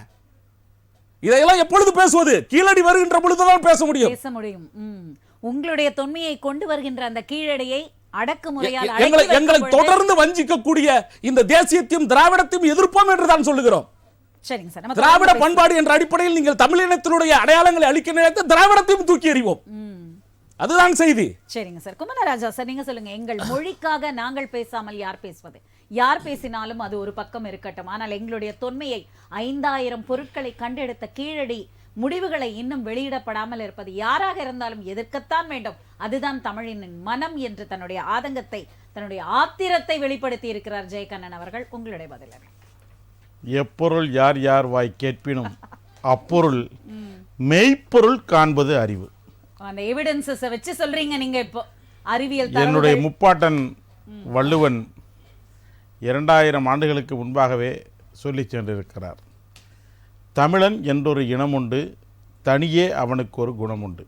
இதையெல்லாம் எப்பொழுது பேசுவது? கீழடி வருகின்ற பொழுதுதான் பேச முடியும். உங்களுடைய தொன்மையை கொண்டு வருகின்ற அந்த கீழடியை அடக்குமுறையால் எங்களை தொடர்ந்து வஞ்சிக்கக்கூடிய இந்த தேசியத்தையும் திராவிடத்தையும் எதிர்ப்போம் என்று தான் சொல்லுகிறோம். திராவிட பண்பாடு என்ற அடிப்படையில் நீங்கள் தமிழினத்தினுடைய அடையாளங்களை அளிக்க நினைத்து திராவிடத்தையும் தூக்கி எறிவோம். அதுதான் செய்தி. சரிங்க சார். குமரராஜா சார், நீங்க சொல்லுங்க, எங்கள் மொழிக்காக நாங்கள் பேசாமல் யார் பேசுவது? யார் பேசினாலும் அது ஒரு பக்கம் இருக்கட்டும், ஆனால் எங்களுடைய தொன்மையை 5000 பொருட்களை கண்டெடுத்த கீழடி முடிவுகளை இன்னும் வெளியிடப்படாமல் இருப்பது யாராக இருந்தாலும் எதிர்க்கத்தான் வேண்டும். அதுதான் தமிழின் மனம் என்று தன்னுடைய ஆதங்கத்தை, தன்னுடைய ஆத்திரத்தை வெளிப்படுத்தி இருக்கிறார் ஜெயக்கண்ணன் அவர்கள். உங்களுடைய பதில்? எப்பொருள் யார் யார் வாய் கேட்பினும் அப்பொருள் மெய்ப்பொருள் காண்பது அறிவு. அந்த எவிடன்சஸ் வச்சு சொல்றீங்க நீங்க. இப்போ அறிவியல் என்னுடைய முப்பாட்டன் வள்ளுவன் 2000 ஆண்டுகளுக்கு முன்பாகவே சொல்லி சென்றிருக்கிறார். தமிழன் என்றொரு இனம் உண்டு, தனியே அவனுக்கு ஒரு குணம் உண்டு.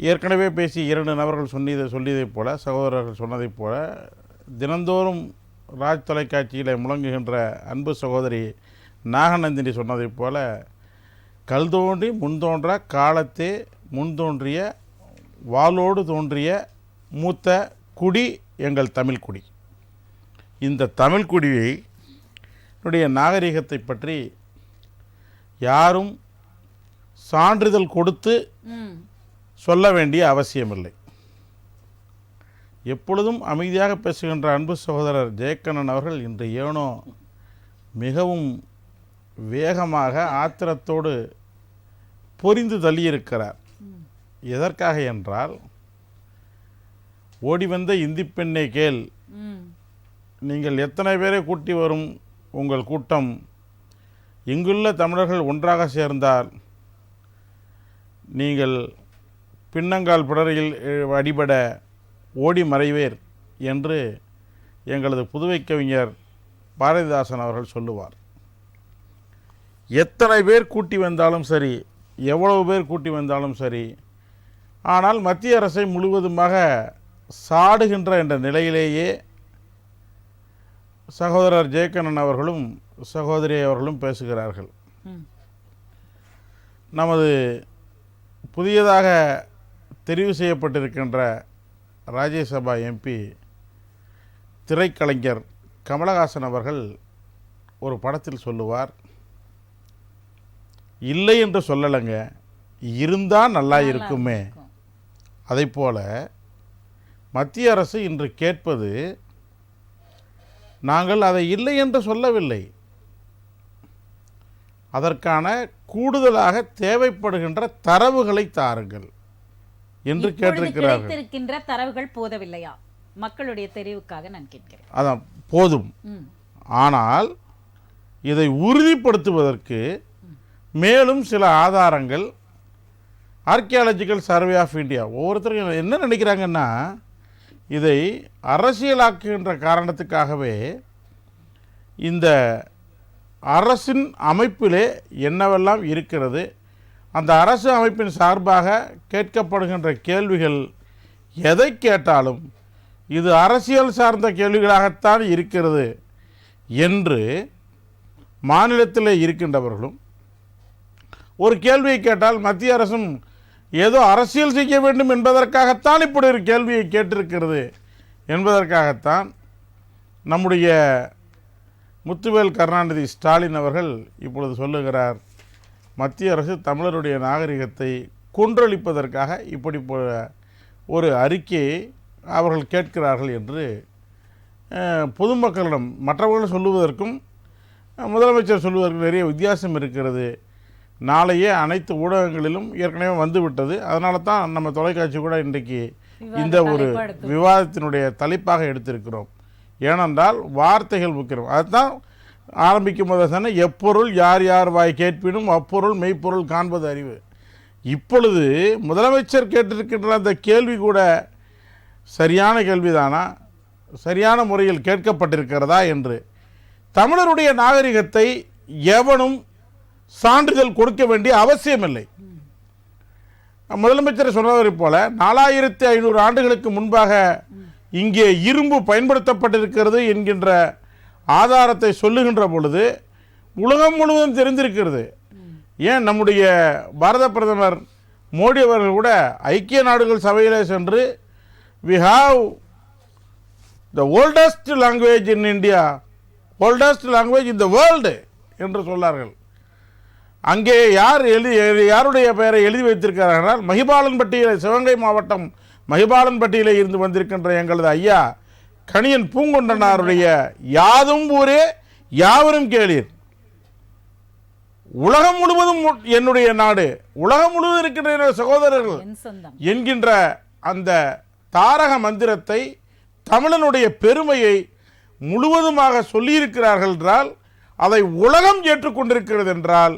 ஏற்கனவே பேசி 2 நபர்கள் சொல்லியதைப் போல, சகோதரர்கள் சொன்னதைப் போல, தினந்தோறும் ராஜ் தொலைக்காட்சியில் முழங்குகின்ற அன்பு சகோதரி நாகநந்தினி சொன்னதைப் போல, கல் தோன்றி முன்தோன்ற காலத்தே முன்தோன்றிய வாளோடு தோன்றிய மூத்த குடி எங்கள் தமிழ் குடி. இந்த தமிழ் குடியை நாகரிகத்தை பற்றி யாரும் சான்றிதழ் கொடுத்து சொல்ல வேண்டிய அவசியமில்லை. எப்பொழுதும் அமைதியாக பேசுகின்ற அன்பு சகோதரர் ஜெயக்கண்ணன் அவர்கள் இன்று ஏனோ மிகவும் வேகமாக ஆத்திரத்தோடு பொரிந்து தள்ளியிருக்கிறார். எதற்காக என்றால், ஓடி வந்த இந்தி பெண்ணை கேள், நீங்கள் எத்தனை பேரை கூட்டி வரும் உங்கள் கூட்டம், இங்குள்ள தமிழர்கள் ஒன்றாக சேர்ந்தால் நீங்கள் பின்னங்கால் பிடரில் அடிபட ஓடி மறைவேர் என்று எங்களது புதுவை கவிஞர் பாரதிதாசன் அவர்கள் சொல்லுவார். எத்தனை பேர் கூட்டி வந்தாலும் சரி, எவ்வளவு பேர் கூட்டி வந்தாலும் சரி, ஆனால் மத்திய அரசை முழுவதுமாக சாடுகின்ற என்ற நிலையிலேயே சகோதரர் ஜெயக்கண்ணன் அவர்களும் சகோதரி அவர்களும் பேசுகிறார்கள். நமது புதியதாக தெரிவு செய்யப்பட்டிருக்கின்ற ராஜ்யசபா எம்பி திரைக்கலைஞர் கமலஹாசன் அவர்கள் ஒரு படத்தில் சொல்லுவார், இல்லை என்று சொல்லலைங்க, இருந்தால் நல்லா இருக்குமே. அதை போல மத்திய அரசு இன்று கேட்பது, நாங்கள் அதை இல்லை என்று சொல்லவில்லை, அதற்கான கூடுதலாக தேவைப்படுகின்ற தரவுகளை தாருங்கள் என்று கேட்டிருக்கிறார்கள். தரவுகள் போதவில்லையா? மக்களுடைய தெரிவுக்காக நான் கேட்கிறேன். அதான் போதும். ஆனால் இதை உறுதிப்படுத்துவதற்கு மேலும் சில ஆதாரங்கள் ஆர்கியாலஜிக்கல் சர்வே ஆஃப் இந்தியா, ஒவ்வொருத்தரும் என்ன நினைக்கிறாங்கன்னா, இதை அரசியலாக்குகின்ற காரணத்துக்காகவே இந்த அரசின் அமைப்பிலே என்னவெல்லாம் இருக்கிறது, அந்த அரசு அமைப்பின் சார்பாக கேட்கப்படுகின்ற கேள்விகள் எதை கேட்டாலும் இது அரசியல் சார்ந்த கேள்விகளாகத்தான் இருக்கிறது என்று மாநிலத்தில் இருக்கின்றவர்களும், ஒரு கேள்வியை கேட்டால் மத்திய அரசும் ஏதோ அரசியல் செய்ய வேண்டும் என்பதற்காகத்தான் இப்படி ஒரு கேள்வியை கேட்டிருக்கிறது என்பதற்காகத்தான் நம்முடைய முத்துவேல் கருணாநிதி ஸ்டாலின் அவர்கள் இப்பொழுது சொல்லுகிறார், மத்திய அரசு தமிழருடைய நாகரிகத்தை கொன்றளிப்பதற்காக இப்படி ஒரு அறிக்கையை அவர்கள் கேட்கிறார்கள் என்று பொதுமக்களிடம் மற்றவர்கள் சொல்லுவதற்கும் முதலமைச்சர் சொல்லுவதற்கும் நிறைய வித்தியாசம் இருக்கிறது. நாளையே அனைத்து ஊடகங்களிலும் ஏற்கனவே வந்துவிட்டது. அதனால தான் நம்ம தொலைக்காட்சி கூட இன்றைக்கு இந்த ஒரு விவாதத்தினுடைய தலைப்பாக எடுத்திருக்கிறோம். ஏனென்றால் வார்த்தைகள் முக்கியம். அதுதான் ஆரம்பிக்கும் போது சொன்ன, எப்பொருள் யார் யார் வாய் கேட்பினும் அப்பொருள் மெய்ப்பொருள் காண்பது அறிவு. இப்பொழுது முதலமைச்சர் கேட்டிருக்கின்ற அந்த கேள்வி கூட சரியான கேள்விதானா, சரியான முறையில் கேட்கப்பட்டிருக்கிறதா என்று தமிழருடைய நாகரிகத்தை எவனும் சான்றிதழ் கொடுக்க வேண்டிய அவசியமில்லை. முதலமைச்சர் சொன்னதை போல 4500 ஆண்டுகளுக்கு முன்பாக இங்கே இரும்பு பயன்படுத்தப்பட்டிருக்கிறது என்கின்ற ஆதாரத்தை சொல்லுகின்ற பொழுது உலகம் முழுவதும் தெரிந்திருக்கிறது. ஏன் நம்முடைய பாரத பிரதமர் மோடி அவர்கள் கூட ஐக்கிய நாடுகள் சபையிலே சென்று we have the oldest language in India, oldest language in the world என்று சொன்னார்கள். அங்கே யாருடைய பெயரை எழுதி வைத்திருக்கிறார்கள்? மகிபாலன்பட்டியில், சிவகங்கை மாவட்டம் மகிபாலன்பட்டியிலே இருந்து வந்திருக்கின்ற எங்களது ஐயா கணியன் பூங்கொண்டனாருடைய யாதும் ஊரே யாவரும் கேளீர், உலகம் முழுவதும் என்னுடைய நாடு, உலகம் முழுவதும் இருக்கின்ற சகோதரர்கள் என்கின்ற அந்த தாரக மந்திரத்தை, தமிழனுடைய பெருமையை முழுவதுமாக சொல்லியிருக்கிறார்கள் என்றால், அதை உலகம் ஏற்றுக்கொண்டிருக்கிறது என்றால்,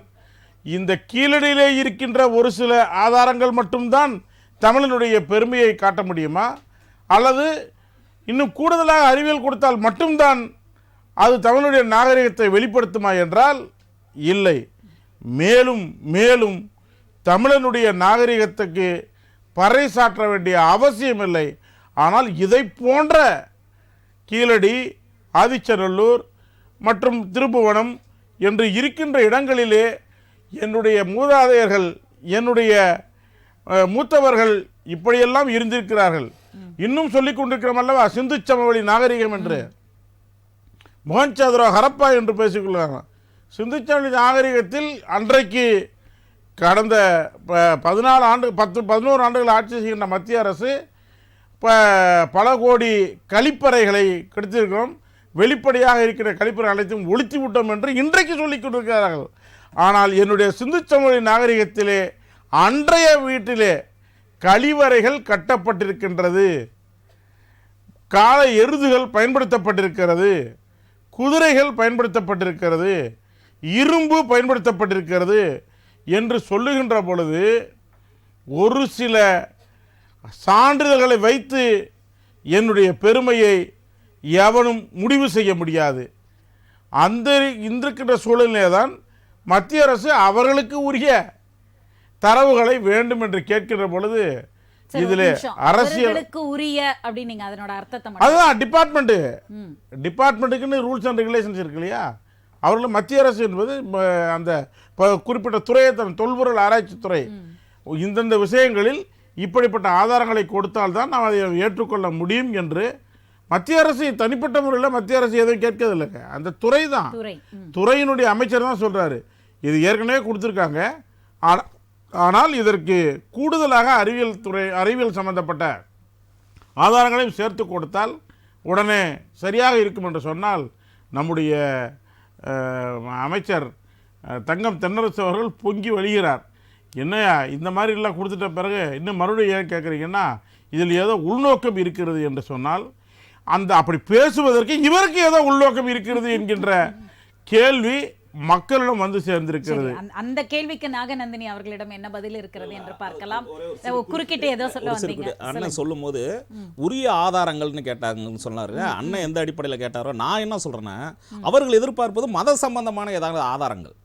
இந்த கீழடியிலே இருக்கின்ற ஒரு சில ஆதாரங்கள் மட்டும்தான் தமிழனுடைய பெருமையை காட்ட முடியுமா? அல்லது இன்னும் கூடுதலாக அறிவியல் கொடுத்தால் மட்டும்தான் அது தமிழனுடைய நாகரிகத்தை வெளிப்படுத்துமா என்றால் இல்லை. மேலும் மேலும் தமிழனுடைய நாகரிகத்துக்கு பறைசாற்ற வேண்டிய அவசியமில்லை. ஆனால் இதை போன்ற கீழடி, ஆதிச்சநல்லூர் மற்றும் திருப்புவனம் என்று இருக்கின்ற இடங்களிலே என்னுடைய மூதாதையர்கள், என்னுடைய மூத்தவர்கள் இப்படியெல்லாம் இருந்திருக்கிறார்கள். இன்னும் சொல்லிக் கொண்டிருக்கிறோம் அல்லவா, சிந்து சமவெளி நாகரிகம் என்று, மொஹஞ்சதாரோ, ஹரப்பா என்று பேசிக்கொள்கிறார்கள். சிந்து சமவெளி நாகரிகத்தில் அன்றைக்கு கடந்த 11 ஆண்டுகள் ஆட்சி செய்கின்ற மத்திய அரசு பல கோடி கழிப்பறைகளை கெடுத்திருக்கிறோம், வெளிப்படையாக இருக்கிற கழிப்பறை அனைத்தும் ஒழித்து விட்டோம் என்று இன்றைக்கு சொல்லிக் கொண்டிருக்கிறார்கள். ஆனால் என்னுடைய சிந்து சமவெளி நாகரிகத்திலே அன்றைய வீட்டிலே கழிவறைகள் கட்டப்பட்டிருக்கின்றது, காளை எருதுகள் பயன்படுத்தப்பட்டிருக்கிறது, குதிரைகள் பயன்படுத்தப்பட்டிருக்கிறது, இரும்பு பயன்படுத்தப்பட்டிருக்கிறது என்று சொல்லுகின்ற பொழுது ஒரு சில சான்றிதழ்களை வைத்து என்னுடைய பெருமையை எவனும் முடிவு செய்ய முடியாது. இன்றைக்கின்ற சூழலிலே தான் மத்திய அரசு அவர்களுக்கு உரிய தரவுகளை வேண்டும் என்று கேட்கிற பொழுது இதிலே அரசியலுக்கு உரிய அப்படின்னு அதனோட அர்த்தத்தை அதுதான் டிபார்ட்மெண்ட்டுக்குன்னு ரூல்ஸ் அண்ட் ரெகுலேஷன்ஸ் இருக்கு இல்லையா. அவர்கள் மத்திய அரசு என்பது அந்த குறிப்பிட்ட துறையை தொல்பொருள் ஆராய்ச்சி துறை இந்தந்த விஷயங்களில் இப்படிப்பட்ட ஆதாரங்களை கொடுத்தால்தான் நாம் அதை ஏற்றுக்கொள்ள முடியும் என்று மத்திய அரசு தனிப்பட்ட முறையில் மத்திய அரசு எதுவும் கேட்கறதில்லைங்க. அந்த துறை தான், துறையினுடைய அமைச்சர் தான் சொல்கிறாரு இது ஏற்கனவே கொடுத்துருக்காங்க, ஆனால் இதற்கு கூடுதலாக அறிவியல் சம்பந்தப்பட்ட ஆதாரங்களையும் சேர்த்து கொடுத்தால் உடனே சரியாக இருக்கும் என்று சொன்னால் நம்முடைய அமைச்சர் தங்கம் தென்னரசு அவர்கள் பொங்கி வழிகிறார். என்னையா இந்த மாதிரிலாம் கொடுத்துட்ட பிறகு இன்னும் மறுபடியும் ஏன் கேட்குறீங்கன்னா இதில் ஏதோ உள்நோக்கம் இருக்கிறது என்று சொன்னால் அப்படி பேசுவதற்கு இவருக்கு ஏதோ உள்நோக்கம் இருக்கிறது என்கின்ற கேள்வி மக்களிடம் வந்து சேர்ந்திருக்கிறது. அந்த கேள்விக்கு நாகநந்தினி அவர்களிடம் என்ன பதில் இருக்கிறது என்று பார்க்கலாம். குறுக்கிட்டு ஏதோ சொல்ல வந்தீங்க. அண்ணன் சொல்லும் போது உரிய ஆதாரங்கள்னு கேட்டாங்கன்னு சொன்னாரு. அண்ணன் எந்த அடிப்படையில் கேட்டாரோ நான் என்ன சொல்றேன்னா, அவர்கள் எதிர்பார்ப்பது மத சம்பந்தமான ஏதாவது ஆதாரங்கள்,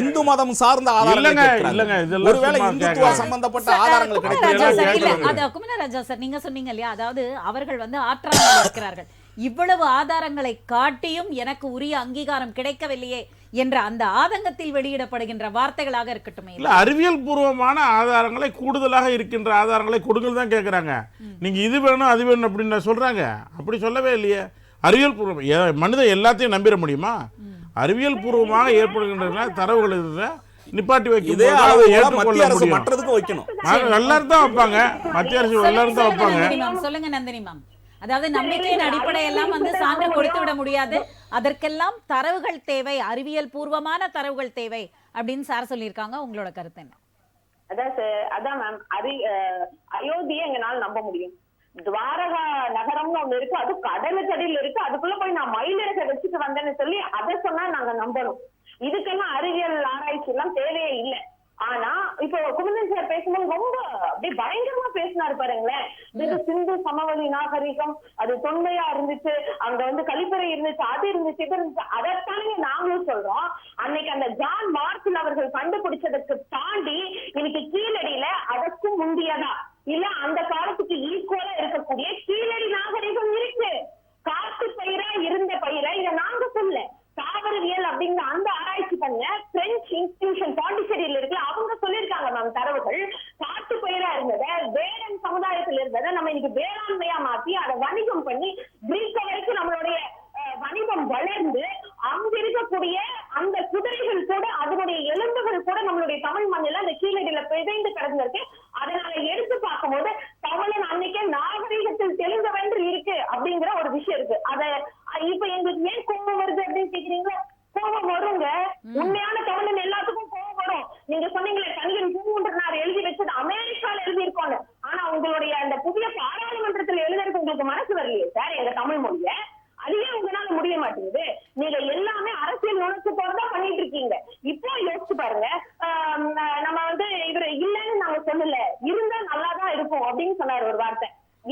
இந்து மதம் சார்ந்த ஆதாரங்கள், ஒருவேளை இந்துத்துவ சம்பந்தப்பட்ட ஆதாரங்கள் கிடைக்கும். குமரராஜா சார், நீங்க சொன்னீங்க இல்லையா, அதாவது அவர்கள் வந்து ஆற்றாமல் இருக்கிறார்கள், இவ்வளவு ஆதாரங்களை காட்டியும் எனக்கு உரிய அங்கீகாரம் கிடைக்கவில்லையே என்ற அந்த ஆதங்கத்தில் வெளியிடப்படுகின்ற வார்த்தைகளாக இருக்கட்டும். இல்ல, அறிவியல் பூர்வமான ஆதாரங்களை, கூடுதலாக இருக்கின்ற ஆதாரங்களை கொடுங்கள் தான் கேட்குறாங்க. நீங்க இது வேணும் அது வேணும் அப்படின்னு சொல்றாங்க. அப்படி சொல்லவே இல்லையே. அறிவியல் பூர்வம் மனிதன் எல்லாத்தையும் நம்பிட முடியுமா? அறிவியல் பூர்வமாக ஏற்படுகின்ற தரவுகள் நிப்பாட்டி வைக்கும். மற்றதுக்கு வைக்கணும். எல்லாரும் தான் வைப்பாங்க, மத்திய அரசு எல்லாரும் தான் வைப்பாங்க. சொல்லுங்க நந்தினி மேம். அதாவது நம்பிக்கையின் அடிப்படையெல்லாம் வந்து சான்று கொடுத்து விட முடியாது, அதற்கெல்லாம் தரவுகள் தேவை, அறிவியல் பூர்வமான தரவுகள் தேவை அப்படின்னு சார் சொல்லியிருக்காங்க. உங்களோட கருத்து என்ன? அதான் மேம், அயோத்தியை எங்களால நம்ப முடியும். துவாரகா நகரம்னு ஒண்ணு இருக்கு, அது கடலுக்கடியில் இருக்கு, அதுக்குள்ள போய் நான் மயிலிறக வச்சுட்டு வந்தேன்னு சொல்லி அதை சொன்னா நாங்க நம்பணும். இதுக்கெல்லாம் அறிவியல் ஆராய்ச்சி எல்லாம் தேவையே இல்லை. ஆனா இப்போ குமரன் சார் பேசும்போது ரொம்ப அப்படியே பயங்கரமா பேசினாரு பாருங்களேன். சிந்து சமவெளி நாகரிகம் அது தொன்மையா இருந்துச்சு, அங்க வந்து கழிப்பறை இருந்துச்சு, அது இருந்துச்சு, இது இருந்துச்சு. அதைத்தானே நாங்களும் சொல்றோம். அன்னைக்கு அந்த ஜான் மார்ஷல் அவர்கள் கண்டுபிடிச்சதுக்கு தாண்டி இன்னைக்கு கீழடியில அதற்கும் முந்தியதா இல்ல அந்த காலத்துக்கு ஈக்குவலா இருக்கக்கூடிய கீழடி நாகரிகம் இருக்கு. காட்டு பயிரா இருந்த பயிரை இதை நாங்க சொல்ல, தாவரவியல் அப்படிங்கிற அந்த ஆராய்ச்சி பண்ண பிரெஞ்சு இன்ஸ்டிடியூஷன் பாண்டிச்சேரியில இருக்குல்ல, அவங்க சொல்லியிருக்காங்க மேம் தரவுகள். காட்டு பயிரா இருந்ததை, வேளாண் சமுதாயத்தில் இருந்ததை நம்ம இன்னைக்கு வேளாண்மையா மாத்தி அதை வணிகம் பண்ணி கிரீக்க வரைக்கும் நம்மளுடைய வணிகம் வளர்ந்து அங்க இருக்கக்கூடிய அந்த குதிரைகள் கூட, அதனுடைய எலும்புகள் கூட நம்மளுடைய தமிழ் மண்ணில அந்த கீழடியில பிதைந்து கிடந்திருக்கு. அதனால எடுத்து பார்க்கும் போது தமிழன் அன்னைக்கே நாகரீகத்தில் தெளிந்தவென்று இருக்கு அப்படிங்கிற ஒரு விஷயம் இருக்கு. அத இப்ப எங்களுக்கு ஏன் கோபம் வருது அப்படின்னு கேக்குறீங்களா? கோபம் வருங்க. உண்மையான தமிழன் எல்லாத்துக்கும் கோபம் வரும். நீங்க சொன்னீங்களே கணிகன் பூங்குன்றனார் எழுதி வச்சது அமெரிக்கால எழுதி இருக்கோன்னு. ஆனா உங்களுடைய அந்த புதிய பாராளுமன்றத்தில் எழுதுறதுக்கு உங்களுக்கு மனசு வரலையே சார் எங்க தமிழ் மொழிய. அதுவே உங்களால முடிய மாட்டேங்குது. நீங்க எல்லாமே அரசியல் நுழைச்சத்தோட தான் பண்ணிட்டு இருக்கீங்க. இப்போ யோசிச்சு பாருங்க, நம்ம வந்து இவரு இல்லைன்னு நாங்க சொல்லல, இருந்தா நல்லாதான் இருக்கும் அப்படின்னு சொன்னாரு ஒரு வார்த்தை.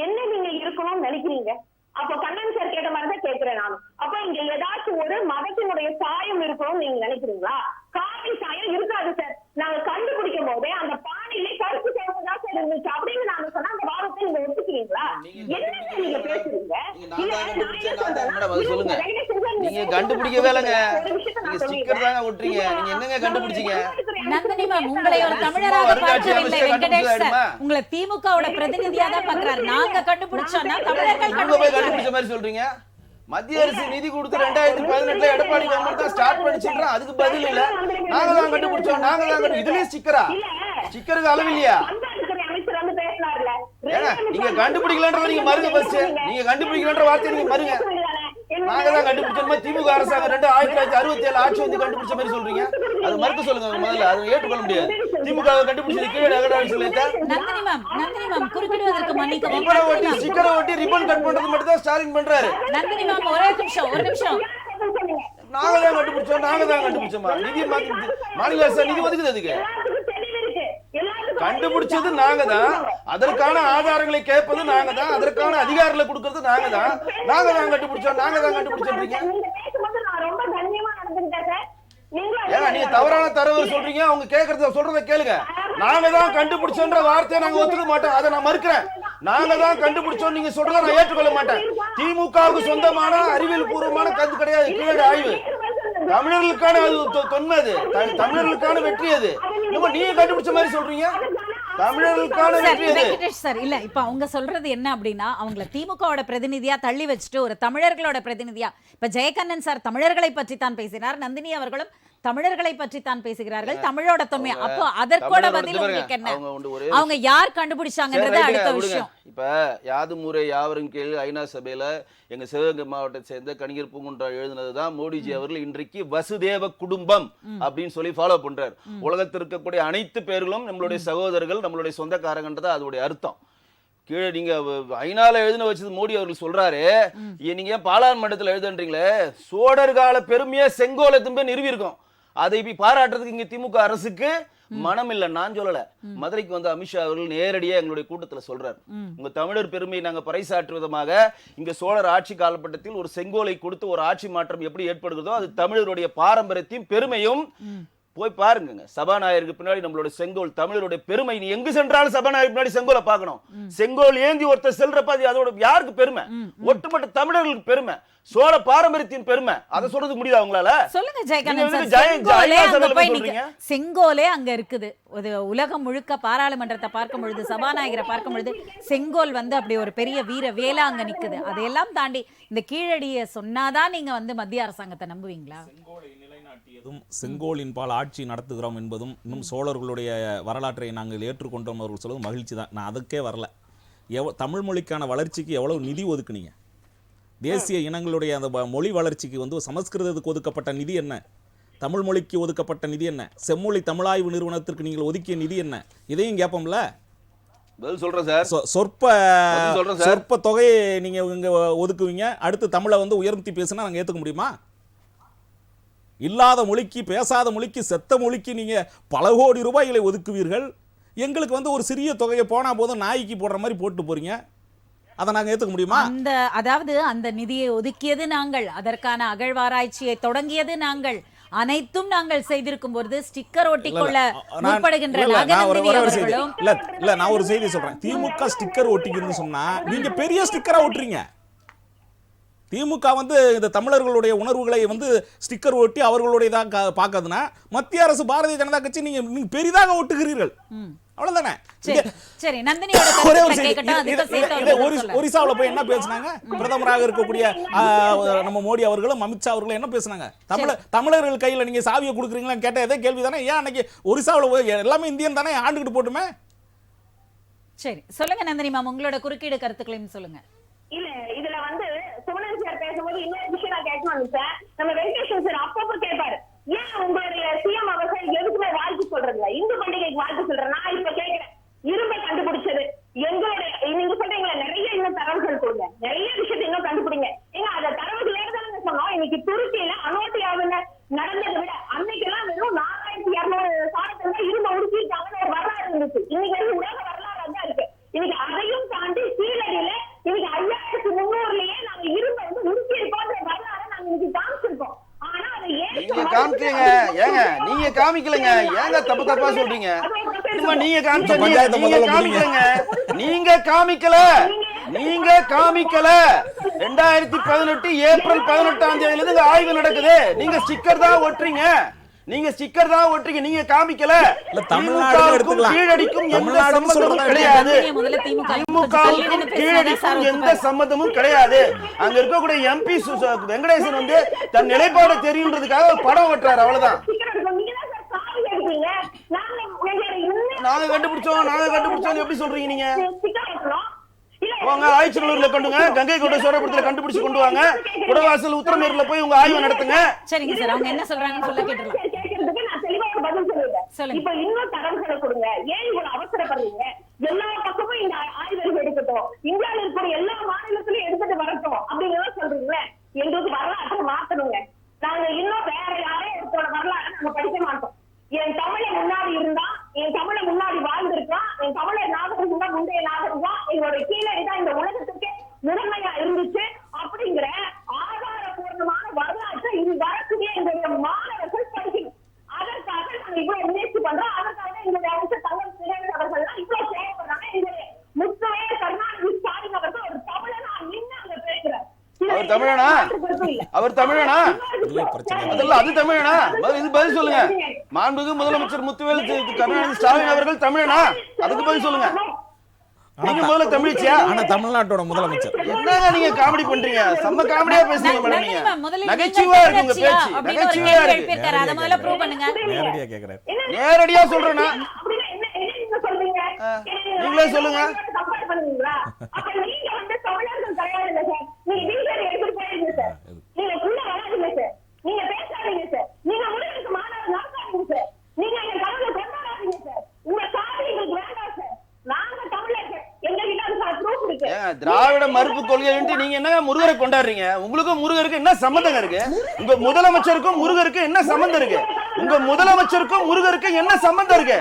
என்ன நீங்க இருக்கணும்னு நினைக்கிறீங்க? அப்போ கண்ணன் சார் கேட்ட மாதிரிதான் கேட்கிறேன் நானும். அப்ப இங்க ஏதாச்சும் ஒரு மதத்தினுடைய சாயம் இருக்கணும்னு நீங்க நினைக்கிறீங்களா? காவி சாயம் இருக்காது சார். நாங்க கண்டுபிடிக்கும் போதே அந்த பானையிலே கருப்பு சேவம் தான் சார் இருந்துச்சு அப்படின்னு நாங்க சொன்னா அந்த வாரத்தை நீங்க ஒத்துக்கிறீங்களா? என்ன நீங்க பேசுறீங்க? சொல்லுங்க, நீங்க கண்டுபிடிக்கவே இல்லைங்க, நீங்க ஸ்டிக்கர் தாங்க ஒட்டுறீங்க. நீங்க என்னங்க கண்டுபிடிச்சீங்க? நந்தினி மேம், உங்களை ஒரு தமிழராக பார்க்கவில்லை வெங்கடேஷ் சார், உங்களை திமுகவோட பிரதிநிதியா தான் பாக்குறாரு. நாங்க கண்டுபிடிச்சோம்னா தமிழர்கள் கண்டுபிடிச்ச மாதிரி சொல்றீங்க. மத்திய அரசு நிதி கொடுத்து 2018 எடப்பாடி கவர்மெண்ட் தான் ஸ்டார்ட் பண்ணிச்சிருக்கோம். அதுக்கு பதில் இல்ல, நாங்க தான் கண்டுபிடிச்சோம், நாங்க தான். இதுலயே ஸ்டிக்கரா? ஸ்டிக்கருக்கு அளவு இல்லையா? நீங்க கண்டுபிடிக்கலன்றத நீங்க மறுங்க. ஃபர்ஸ்ட் நீங்க கண்டுபிடிக்கலன்ற வார்த்தை நீங்க மறுங்க. நாங்க தான் கண்டுபிடிச்சோம். திமுக அரசாங்கம் 1967 ஆட்சி வந்து கண்டுபிடிச்ச மாதிரி சொல்றீங்க. அது மறுக்க சொல்லுங்க முதல்ல. அது ஏற்றுக்கொள்ள முடியாது. திமுக கண்டுபிடிச்சது கீழே அகடான்னு சொல்லிட்டு நந்தினி மேம் குறுக்கிடுவதற்கு மன்னிக்கவும். ஸ்டிக்கரை ஒட்டி ரிப்பன் கட் பண்றது மட்டும் தான் ஸ்டாலின் பண்றாரு. நந்தினி மேம் ஒரு நிமிஷம். நாங்க தான் கண்டுபிடிச்சோம். நிதி மாநில அரசு நிதி ஒதுக்குது. அதுக்கு கண்டுபிடிச்சது நாங்க தான், அதற்கான ஆதாரங்களை கேட்பது நாங்க தான், அதற்கான அதிகாரங்களை கொடுக்கிறது நாங்க தான். நாங்க தான் கண்டுபிடிச்சோம். ஏன்னா நீங்க தவறான தரவு சொல்றீங்க. அவங்க கேட்கறத சொல்றத கேளுங்க. நாங்க தான் கண்டுபிடிச்சோன்ற வார்த்தையை நாங்க ஒத்துக்க மாட்டோம். அதை நான் மறுக்கிறேன். நாங்க தான் கண்டுபிடிச்சோம் நீங்க சொல்றத நான் ஏற்றுக்கொள்ள மாட்டேன். திமுகவுக்கு சொந்தமான அறிவியல் பூர்வமான கருத்து கிடையாது கீழடி ஆய்வு. தமிழர்களுக்கான அது தொன்மை, அது தமிழர்களுக்கான வெற்றி. அது நீங்க கண்டுபிடிச்ச மாதிரி சொல்றீங்க. தமிழர்களுக்கான வெற்றி வெங்கடேஷ் சார். இல்ல இப்ப அவங்க சொல்றது என்ன அப்படின்னா, அவங்கள திமுகவோட பிரதிநிதியா தள்ளி வச்சுட்டு ஒரு தமிழர்களோட பிரதிநிதியா, இப்ப ஜெயகண்ணன் சார் தமிழர்களை பற்றி தான் பேசினார், நந்தினி அவர்களும் தமிழர்களை பற்றி தான் பேசுகிறார்கள், தமிழோட தொன்மை. அப்போ அதற்கோட பதில் உங்களுக்கு என்ன? அவங்க யார் கண்டுபிடிச்சாங்கன்றது அடுத்த விஷயம். இப்ப யாதும் ஊரே யாவரும் கேள் ஐநா சபையில எங்க சிவகங்கை மாவட்டத்தை சேர்ந்த கணிகர் பூங்குன்றா எழுதினதுதான் மோடிஜி அவர்கள் இன்றைக்கு வசுதேவ குடும்பம் அப்படின்னு சொல்லி ஃபாலோ பண்றாரு. உலகத்தில் இருக்கக்கூடிய அனைத்து பேர்களும் நம்மளுடைய சகோதரர்கள், நம்மளுடைய சொந்தக்காரங்கன்றதா அதோடைய அர்த்தம். கீழே நீங்க ஐநால எழுதின வச்சது மோடி அவர்கள் சொல்றாரு, நீங்க ஏன் பாராளுமன்றத்தில் எழுதுன்றீங்களே, சோழர் கால பெருமையை செங்கோலை திரும்ப நிறுவி இருக்கோம். அதை இப்ப பாராட்டுறதுக்கு இங்க திமுக அரசுக்கு மனம் இல்ல. நான் சொல்லல, மதுரைக்கு வந்து அமித்ஷா அவர்கள் நேரடியா எங்களுடைய கூட்டத்துல சொல்றாரு, உங்க தமிழர் பெருமையை நாங்க பறைசாற்று விதமாக இங்க சோழர் ஆட்சி காலகட்டத்தில் ஒரு செங்கோலை கொடுத்து ஒரு ஆட்சி மாற்றம் எப்படி ஏற்படுகிறதோ அது தமிழருடைய பாரம்பரியத்தையும் பெருமையும் போய் பாருங்க. சபாநாயகருக்கு பின்னாடி நம்மளோட செங்கோல், தமிழருடைய பெருமை. நீ எங்கு சென்றாலும் சபாநாயகர் பின்னாடி செங்கோலை பார்க்கணும். செங்கோல் ஏந்தி ஒருத்தர் செல்றப்ப அது அதோட யாருக்கு பெருமை? ஒட்டுமொத்த தமிழர்களுக்கு பெருமை, சோழ பாரம்பரியத்தின் பெருமை. அதை சொல்றது முடியாது அவங்களால? சொல்லுங்க ஜெயகாந்தன் சார், செங்கோலே அங்க இருக்குது. உலகம் முழுக்க பாராளுமன்றத்தை பார்க்கும் பொழுது, சபாநாயகரை பார்க்கும் பொழுது செங்கோல் வந்து அப்படி ஒரு பெரிய வீர வேலா அங்க நிக்குது. அதையெல்லாம் தாண்டி இந்த கீழடியை சொன்னாதான் நீங்க வந்து மத்திய அரசாங்கத்தை நம்புவீங்களா? செங்கோலை நிலைநாட்டியதும் செங்கோலின் பால் ஆட்சி நடத்துகிறோம் என்பதும் இன்னும் சோழர்களுடைய வரலாற்றை நாங்கள் ஏற்றுக்கொண்டோம் அவர்கள் சொல்வது மகிழ்ச்சி தான். நான் அதுக்கே வரல. தமிழ் மொழிக்கான வளர்ச்சிக்கு எவ்வளவு நிதி ஒதுக்குனீங்க? தேசிய இனங்களுடைய அந்த மொழி வளர்ச்சிக்கு வந்து சமஸ்கிருதத்துக்கு ஒதுக்கப்பட்ட நிதி என்ன? தமிழ் மொழிக்கு ஒதுக்கப்பட்ட நிதி என்ன? செம்மொழி தமிழாய்வு நிறுவனத்திற்கு நீங்கள் ஒதுக்கிய நிதி என்ன? இதையும் கேட்போம்ல. பதில் சொல்றேன் சார். சொற்ப தொகையை நீங்க இங்க ஒதுக்குவீங்க, அடுத்து தமிழை வந்து உயர்த்தி பேசினா நாங்கள் ஏற்றுக்க முடியுமா? இல்லாத மொழிக்கு, பேசாத மொழிக்கு, செத்த மொழிக்கு நீங்க பல கோடி ரூபாய்களை ஒதுக்குவீர்கள். எங்களுக்கு வந்து ஒரு சிறிய தொகையை போனா போதும் நாய்க்கு போடுற மாதிரி போட்டு போறீங்க. அதை நாங்கள் ஏற்றுக்க முடியுமா? அதாவது அந்த நிதியை ஒதுக்கியது நாங்கள், அதற்கான அகழ்வாராய்ச்சியை தொடங்கியது நாங்கள், அனைத்தும் நாங்கள் செய்திருக்கும் போது ஸ்டிக்கர் ஒட்டிக்கொள்ள முற்படுகின்ற நான் ஒரு செய்தி சொல்றேன். திமுக ஸ்டிக்கர் ஒட்டிக்கிறது சொன்னா நீங்க பெரிய ஸ்டிக்கரா ஒட்டுறீங்க. திமுக வந்து இந்த தமிழர்களுடைய உணர்வுகளை வந்து ஸ்டிக்கர் ஒட்டி அவர்களுடையதாக பார்க்கறதுனா, மத்திய அரசு பாரதிய ஜனதா கட்சி நீங்க பெரிதாக ஒட்டுகிறீர்கள். அவ்வளவுதானே. ஒரிசாவுல போய் என்ன பேசினாங்க? பிரதமராக இருக்கக்கூடிய நம்ம மோடி அவர்களும் அமித்ஷா அவர்களும் என்ன பேசினாங்க? தமிழர்கள் கையில நீங்க சாவியை கொடுக்குறீங்களா கேட்ட எதே கேள்விதானே. ஏன் அன்னைக்கு ஒரிசாவுல போய் எல்லாமே இந்தியன் தானே ஆண்டுகிட்டு போட்டுமே? சரி சொல்லுங்க நந்தினி மேம், உங்களோட குறுக்கீடு கருத்துக்களையும் சொல்லுங்க. இல்ல இதுல வந்து சுமணன் சார் பேசும்போது இன்னொரு விஷயம் நான் கேட்கணும் சார். நம்ம வெங்கடேஸ்வரன் சார் அப்பப்போ கேட்பாரு, ஏன் உங்களுடைய சிஎம் அவர்கள் எதுக்குமே வாழ்த்து சொல்றதில்ல, இந்து பண்டிகைக்கு வாழ்த்து சொல்றேன். நான் இப்ப கேட்கிறேன், இரும்பை கண்டுபிடிச்சது எங்களுடைய, நீங்க சொல்றீங்களா நிறைய இன்னும் தரவுகள் கொடுங்க, நிறைய விஷயத்தை இன்னும் கண்டுபிடிங்க. ஏங்க அந்த தரவுகள் ஏதாங்க சொன்னோம். இன்னைக்கு துருக்கியில அனோட்டியாவில் நடந்ததை விட அன்னைக்கு எல்லாம் வெறும் 4200 சாதத்துல இரும்பை உடுத்திருக்காங்கன்னு ஒரு வரலாறு இருந்துச்சு. இன்னைக்கு வந்து உலக வரலாறு தான் இருக்கு. இன்னைக்கு அதையும் தாண்டி கீழடியில இன்னைக்கு 5300லயே நாங்க இரும்பை வந்து உடுத்தி இருக்கோன்ற வரலாறு நாங்க இன்னைக்கு காமிச்சிருக்கோம். ஆனா அதை நீங்க காமிக்கலங்க. ஏங்க நீங்க காமிக்கலங்க, ஏங்க தப்பு தப்பா சொல்றீங்க? நீங்க காமிக்கலங்க, நீங்க காமிக்கல, நீங்க காமிக்கல. 2018 ஏப்ரல் 18ஆம் தேதியில இருந்து ஆய்வு நடக்குது. நீங்க ஸ்டிக்கர் தான் ஒட்டுறீங்க, நீங்க ஸ்டிக்கர் தான் ஒட்டுறீங்க, நீங்க காமிக்கல. தமிழ்நாடுக்கும் கீழடிக்கும் எந்த சம்பந்தமும் கிடையாது. திமுகவுக்கும் கீழடிக்கும் எந்த சம்பந்தமும் கிடையாது. அங்க இருக்கக்கூடிய எம்பி வெங்கடேசன் வந்து தன் நிலைப்பாடு தெரியுன்றதுக்காக ஒரு படம் ஓட்டுறாரு, அவ்வளவுதான். நாங்க கண்டுபிடிச்சோம் எப்படி சொல்றீங்க நீங்க? ஆய்ச்சலூர்ல கொண்டுங்க, கங்கை கொண்ட சோழபுரத்துல கண்டுபிடிச்சு கொண்டு வாங்க, குடவாசல் உத்தரமேருல போய் உங்க ஆய்வு நடத்துங்க. சரிங்க சார், அவங்க என்ன சொல்றாங்கன்னு சொல்ல கேட்டுறலாம். நான் தெளிவாக பதில் சொல்லுங்க. இப்ப இன்னும் தரவுகளை கொடுங்க, ஏன் இவ்வளவு அவசரப்படுறீங்க? எல்லா பக்கமும் இந்த ஆய்வு எடுக்கட்டும், இந்தியாவில் இருக்கிற எல்லா மாநிலத்திலும் எடுத்துட்டு வரட்டும் அப்படிங்கிறத சொல்றீங்களே. எங்களுக்கு வரலாற்றை மாத்தணுங்க. நாங்க இன்னும் வேற யாரையும் எடுத்தோட வரலாறு நாங்க படிக்க மாட்டோம். என் தமிழை முன்னாடி இருந்தா, என் தமிழை முன்னாடி வாழ்ந்திருக்கான், என் தமிழை நாகரிகம் தான் முந்தைய நாகரிகம், எங்களுடைய கீழடி தான் இந்த உலகத்துக்கு முதன்மையா இருந்துச்சு அப்படிங்கிற ஆதாரபூர்வமான வரலாற்றை இது வரக்கூடிய எங்களுடைய மாணவர்கள் படிக்கணும். அதற்காக நாங்க இவ்வளவு முயற்சி பண்றோம். அதற்காக எங்களுடைய அமைச்சர் தங்கம் தினகரன் அவர்கள் இவ்வளவு செயல்படுறாங்க. எங்களுடைய முத்துவே கருணாநிதி ஸ்டாலின் அவர்கள் ஒரு தமிழனா நின்று அங்க பேசுறாரு. அவர் தமிழனா? அவர் தமிழனா? அதெல்லாம் அது தமிழனா? இது பதில் சொல்லுங்க. மாண்புமிகு முதலமைச்சர் முத்துவேல் கருணாநிதி ஸ்டாலின் அவர்கள் தமிழனா? அதுக்கு பதில் சொல்லுங்க. நீங்க முதல்ல தமிழ்ச்சியா? ஆனா தமிழ்நாட்டோட முதலமைச்சர். என்னங்க நீங்க காமெடி பண்றீங்க? செம்ம காமெடியா பேசுறீங்க மேடம். நீங்க நகைச்சுவையா இருக்கு உங்க பேச்சு, நகைச்சுவையா இருக்கு. அத முதல்ல ப்ரூவ் பண்ணுங்க. நேரடியா கேக்குறாரு. நேரடியா சொல்றேனா? நீங்களே சொல்லுங்க. அப்ப நீங்க வந்து தமிழர்கள் கிடையாது சார். நீங்க வீட்டை எடுத்துட்டு போயிருங்க சார். நீங்க உள்ள வராதீங்க சார். நீங்க பேசாதீங்க சார். நீங்க முடிவுக்கு மாணவர் நடத்தாதீங்க சார். நீங்க எங்க தமிழை கொண்டாடாதீங்க சார். உங்க சாதி எங்களுக்கு வேண்டாம் சார். நாங்க தமிழர்கள், எங்க கிட்ட திராவிட மறுப்பு கொள்கைன்ட்டு நீங்க என்ன முருகரை கொண்டாடுறீங்க? உங்களுக்கும் முருகருக்கு என்ன சம்பந்தம் இருக்கு? உங்க முதலமைச்சருக்கும் முருகருக்கு என்ன சம்பந்தம் இருக்கு? உங்க முதலமைச்சருக்கும் முருகருக்கு என்ன சம்பந்தம் இருக்கு?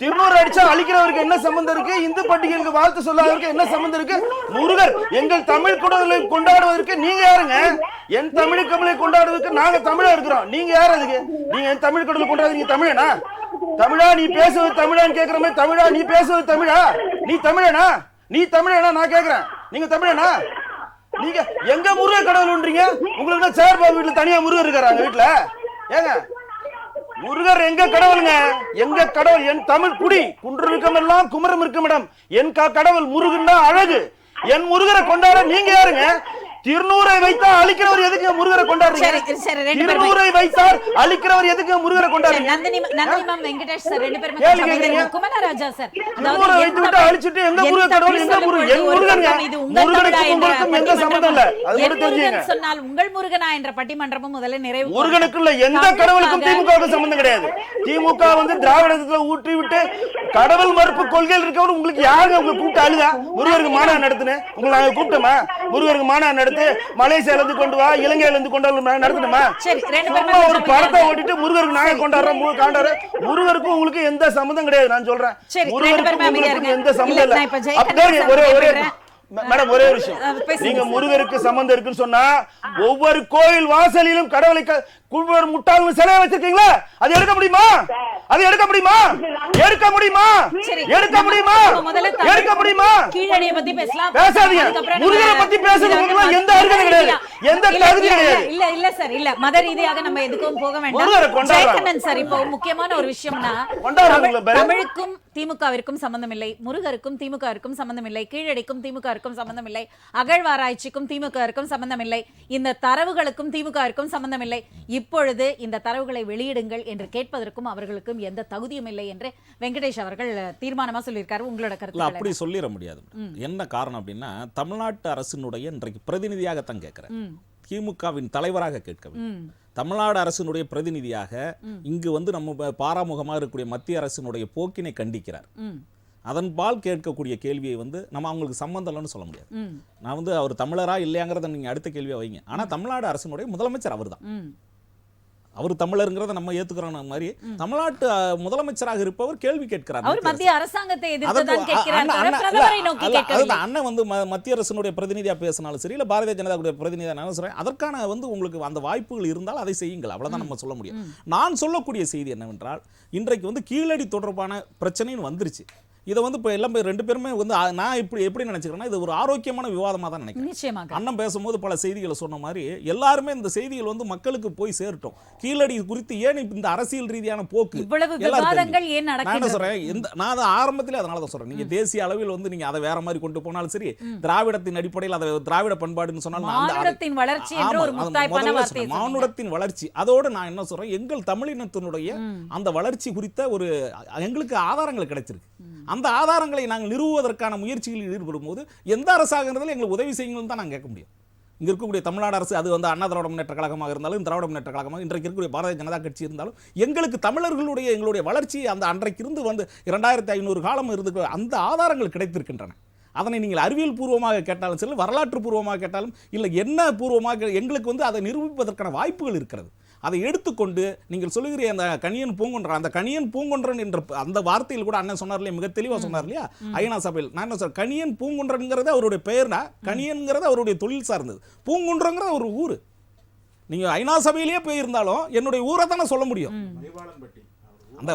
திருநூறு அடிச்சா அழிக்கிறவருக்கு என்ன சம்பந்தம் இருக்கு? இந்து பண்டிகைக்கு வாழ்த்து சொல்லாதவருக்கு என்ன சம்பந்தம் இருக்கு? முருகர் எங்கள் தமிழ் குடலை கொண்டாடுவதற்கு நீங்க யாருங்க? என் தமிழ் கமலை கொண்டாடுவதற்கு நாங்க தமிழா இருக்கிறோம். நீங்க யாரு அதுக்கு? நீங்க என் தமிழ் குடலை கொண்டாடுறீங்க தமிழனா? தமிழா நீ பேசுவது தமிழான்னு கேட்கிற மாதிரி தமிழா நீ பேசுவது தமிழா? நீ தமிழனா? நீ தமிழனா? நான் கேட்கிறேன், நீங்க தமிழனா? நீங்க எங்க முருகர் கடவுள்ன்றீங்க? உங்களுக்கு சேர் பாபு வீட்டுல தனியா முருகர் இருக்காங்க வீட்டுல? ஏங்க முருகர் எங்க கடவுளுங்க? எங்க கடவுள்? என் தமிழ் குடி குன்று இருக்கமெல்லாம் குமரம் இருக்குமிடம். என் கடவுள் முருகன் தான் அழகு. என் முருகரை கொண்டாட நீங்க யாருங்க? திருநூறை வைத்தா அழிக்கிறவர் எதுக்கு முருகரை கொண்டாடுறீங்க? திருநூறை வைத்தால் அழிக்கிறவர் எதுக்கு முருகரை கொண்டாடுறீங்க? நந்தினி மேம், வெங்கடேஷ் சார் ரெண்டு பேரும் கேள்வி கேக்குறீங்க. குமரராஜா சார், திருநூறை வைத்து விட்டு அழிச்சிட்டு எங்க முருகர் கடவுள்? எங்க முருகன்? என் முருகனுங்க. முருகனுக்கும் உங்களுக்கும் எந்த சம்பந்தம் இல்ல. அது மட்டும் தெரிஞ்சுங்க. சொன்னால் உங்கள் முருகனா என்ற பட்டிமன்றமும் முதல்ல நிறைவு. முருகனுக்கு இல்ல எந்த கடவுளுக்கும் திமுகவுக்கும் சம்பந்தம் கிடையாது. திமுக வந்து திராவிடத்துல ஊற்றி விட்டு கடவுள் மறுப்பு கொள்கையில் இருக்கவங்க உங்களுக்கு யாருங்க உங்க கூப்பிட்டு அழுதா? முருகருக்கு மாநாடு நடத்துனேன் உங்களை நாங்க கூப்பிட்டோமா? முருகருக்கு மாநாடு நடத்து, மலேசியால இருந்து கொண்டு வா, இலங்கையில இருந்து கொண்டு வா நடத்தணுமா? சும்மா ஒரு படத்தை ஓட்டிட்டு முருகருக்கு நாங்க கொண்டாடுறோம் முருகருக்கும் உங்களுக்கு எந்த சம்பந்தம் கிடையாது. நான் சொல்றேன், முருகருக்கு உங்களுக்கு எந்த சம்பந்தம் இல்ல. ஒரே மேடம் ஒரே ஒரு விஷயம், நீங்க முருகருக்கு சம்பந்தம் இருக்குன்னு சொன்னா ஒவ்வொரு கோயில் வாசலிலும் கடவுளை முட்டாள் சிலை வச்சிருக்கீங்களா? அது எடுக்க முடியுமா? அது எடுக்க முடியுமா? எடுக்க முடியுமா? எடுக்க முடியுமா? எடுக்க முடியுமா? கீழடியை பத்தி பேசலாம், பேசாதீங்க. முருகரை பத்தி பேசுறதுக்கு எந்த அருகதை கிடையாது, எந்த தகுதி கிடையாது. இல்ல சார், இல்ல மத ரீதியாக நம்ம எதுக்கும் போக வேண்டாம். ஜெயக்கண்ணன் சார், இப்போ முக்கியமான ஒரு விஷயம்னா தமிழுக்கும் திமுகவிற்கும் சம்பந்தம் இல்லை, முருகருக்கும் திமுகவிற்கும் சம்பந்தம் இல்லை, கீழடிக்கும் திமுகவிற்கும் சம்பந்தம் இல்லை, அகழ்வாராய்ச்சிக்கும் திமுகவிற்கும் சம்பந்தம் இல்லை, இந்த தரவுகளுக்கும் திமுகவிற்கும் சம்பந்தம் இல்லை. இப்பொழுது இந்த தரவுகளை வெளியிடுங்கள் என்று கேட்பதற்கும் அவர்களுக்கும் எந்த தகுதியும் இல்லை என்று வெங்கடேஷ் அவர்கள் தீர்மானமா சொல்லியிருக்காரு. உங்களோட கருத்து? அப்படி சொல்லிட முடியாது. என்ன காரணம் அப்படின்னா, தமிழ்நாட்டு அரசினுடைய இன்றைக்கு பிரதிநிதியாகத்தான் கேட்கிறேன், திமுகவின் தலைவராக கேட்கவில்லை. தமிழ்நாடு அரசினுடைய பிரதிநிதியாக இங்கு வந்து நம்ம பாராமுகமாக இருக்கக்கூடிய மத்திய அரசினுடைய போக்கினை கண்டிக்கிறார். அதன் பால் கேட்கக்கூடிய கேள்வியை வந்து நம்ம அவங்களுக்கு சம்பந்தம் இல்லைன்னு சொல்ல முடியாது. நான் வந்து அவர் தமிழரா இல்லையாங்கிறத நீங்க அடுத்த கேள்வியை வைங்க. ஆனா தமிழ்நாடு அரசினுடைய முதலமைச்சர் அவர் தான். அவர் தமிழருங்கிறத நம்ம ஏத்துக்கிறோம் மாதிரி தமிழ்நாட்டு முதலமைச்சராக இருப்பவர் கேள்வி கேட்கிறார். அவர் மத்திய அரசாங்கத்தை எதிர்த்துதான் கேட்கிறார், பிரதமரை நோக்கி கேட்கவில்லை. அண்ணன் வந்து மத்திய அரசினுடைய பிரதிநிதியா பேசினாலும் சரி, இல்ல பாரதிய ஜனதாவுடைய பிரதிநிதியா சரி, அதற்கான வந்து உங்களுக்கு அந்த வாய்ப்புகள் இருந்தால் அதை செய்யுங்கள், அவ்வளவுதான் நம்ம சொல்ல முடியும். நான் சொல்லக்கூடிய செய்தி என்னவென்றால், இன்றைக்கு வந்து கீழடி தொடர்பான பிரச்சனைன்னு வந்துருச்சு. இதை வந்து இப்போ எல்லாம் ரெண்டு பேருமே வந்து நான் எப்படி நினைச்சுக்கிறேன்னா, இது ஒரு ஆரோக்கியமான விவாதமாக தான் நினைக்கிறேன். நிச்சயமாக அண்ணன் பேசும்போது பல செய்திகளை சொன்ன மாதிரி எல்லாருமே இந்த செய்திகள் வந்து மக்களுக்கு போய் சேரட்டும். கீழடி குறித்து ஏன் இந்த அரசியல் ரீதியான போக்கு விவாதங்கள் ஏன் நான் சொல்றேன், நான் ஆரம்பத்திலே அதனால தான் சொல்றேன், நீங்க தேசிய அளவில் வந்து நீங்க அதை வேற மாதிரி கொண்டு போனாலும் சரி, திராவிடத்தின் அடிப்படையில் அதை திராவிட பண்பாடுன்னு சொன்னாலும் மானுடத்தின் வளர்ச்சி என்ற ஒரு முத்தாய்ப்பான வார்த்தை, மானுடத்தின் வளர்ச்சி. அதோடு நான் என்ன சொல்றேன், எங்கள் தமிழினத்தினுடைய அந்த வளர்ச்சி குறித்த ஒரு எங்களுக்கு ஆதாரங்கள் கிடைச்சிருக்கு. அந்த ஆதாரங்களை நாங்கள் நிறுவுவதற்கான முயற்சிகளில் ஈடுபடும் போது எந்த அரசாங்கிறதுல எங்களுக்கு உதவி செய்யுங்கன்னு தான் நாங்கள் கேட்க முடியும். இங்கே இருக்கக்கூடிய தமிழ்நாடு அரசு, அது வந்து அண்ணா திராவிட முன்னேற்ற கழகமாக இருந்தாலும், திராவிட முன்னேற்ற கழகமாக இன்றைக்கு இருக்கக்கூடிய பாரதிய ஜனதா கட்சி இருந்தாலும், எங்களுக்கு தமிழர்களுடைய எங்களுடைய வளர்ச்சி அந்த அன்றைக்கு இருந்து வந்து 2500 காலம் இருந்து அந்த ஆதாரங்கள் கிடைத்திருக்கின்றன. அதனை நீங்கள் அறிவியல் பூர்வமாக கேட்டாலும் சரி, வரலாற்று பூர்வமாக கேட்டாலும் இல்லை, என்ன பூர்வமாக எங்களுக்கு வந்து அதை நிரூபிப்பதற்கான வாய்ப்புகள் இருக்கிறது. அதை எடுத்துக்கொண்டு நீங்கள் சொல்லுகிற அந்த கணியன் பூங்கொன்றன், அந்த கணியன் பூங்கொன்றன் என்ற அந்த வார்த்தையில் கூட அண்ணன் சொன்னார் இல்லையா, மிக தெளிவாக சொன்னார் இல்லையா ஐநா சபையில். நான் என்ன சொல்றேன், கணியன் பூங்கொன்றன்ங்கிறது அவருடைய பெயர்னா, கணியன்கிறது அவருடைய தொழில் சார்ந்தது, பூங்குன்றங்கிறது ஒரு ஊர். நீங்க ஐநா சபையிலேயே போயிருந்தாலும் என்னுடைய ஊரை தானே சொல்ல முடியும். அந்த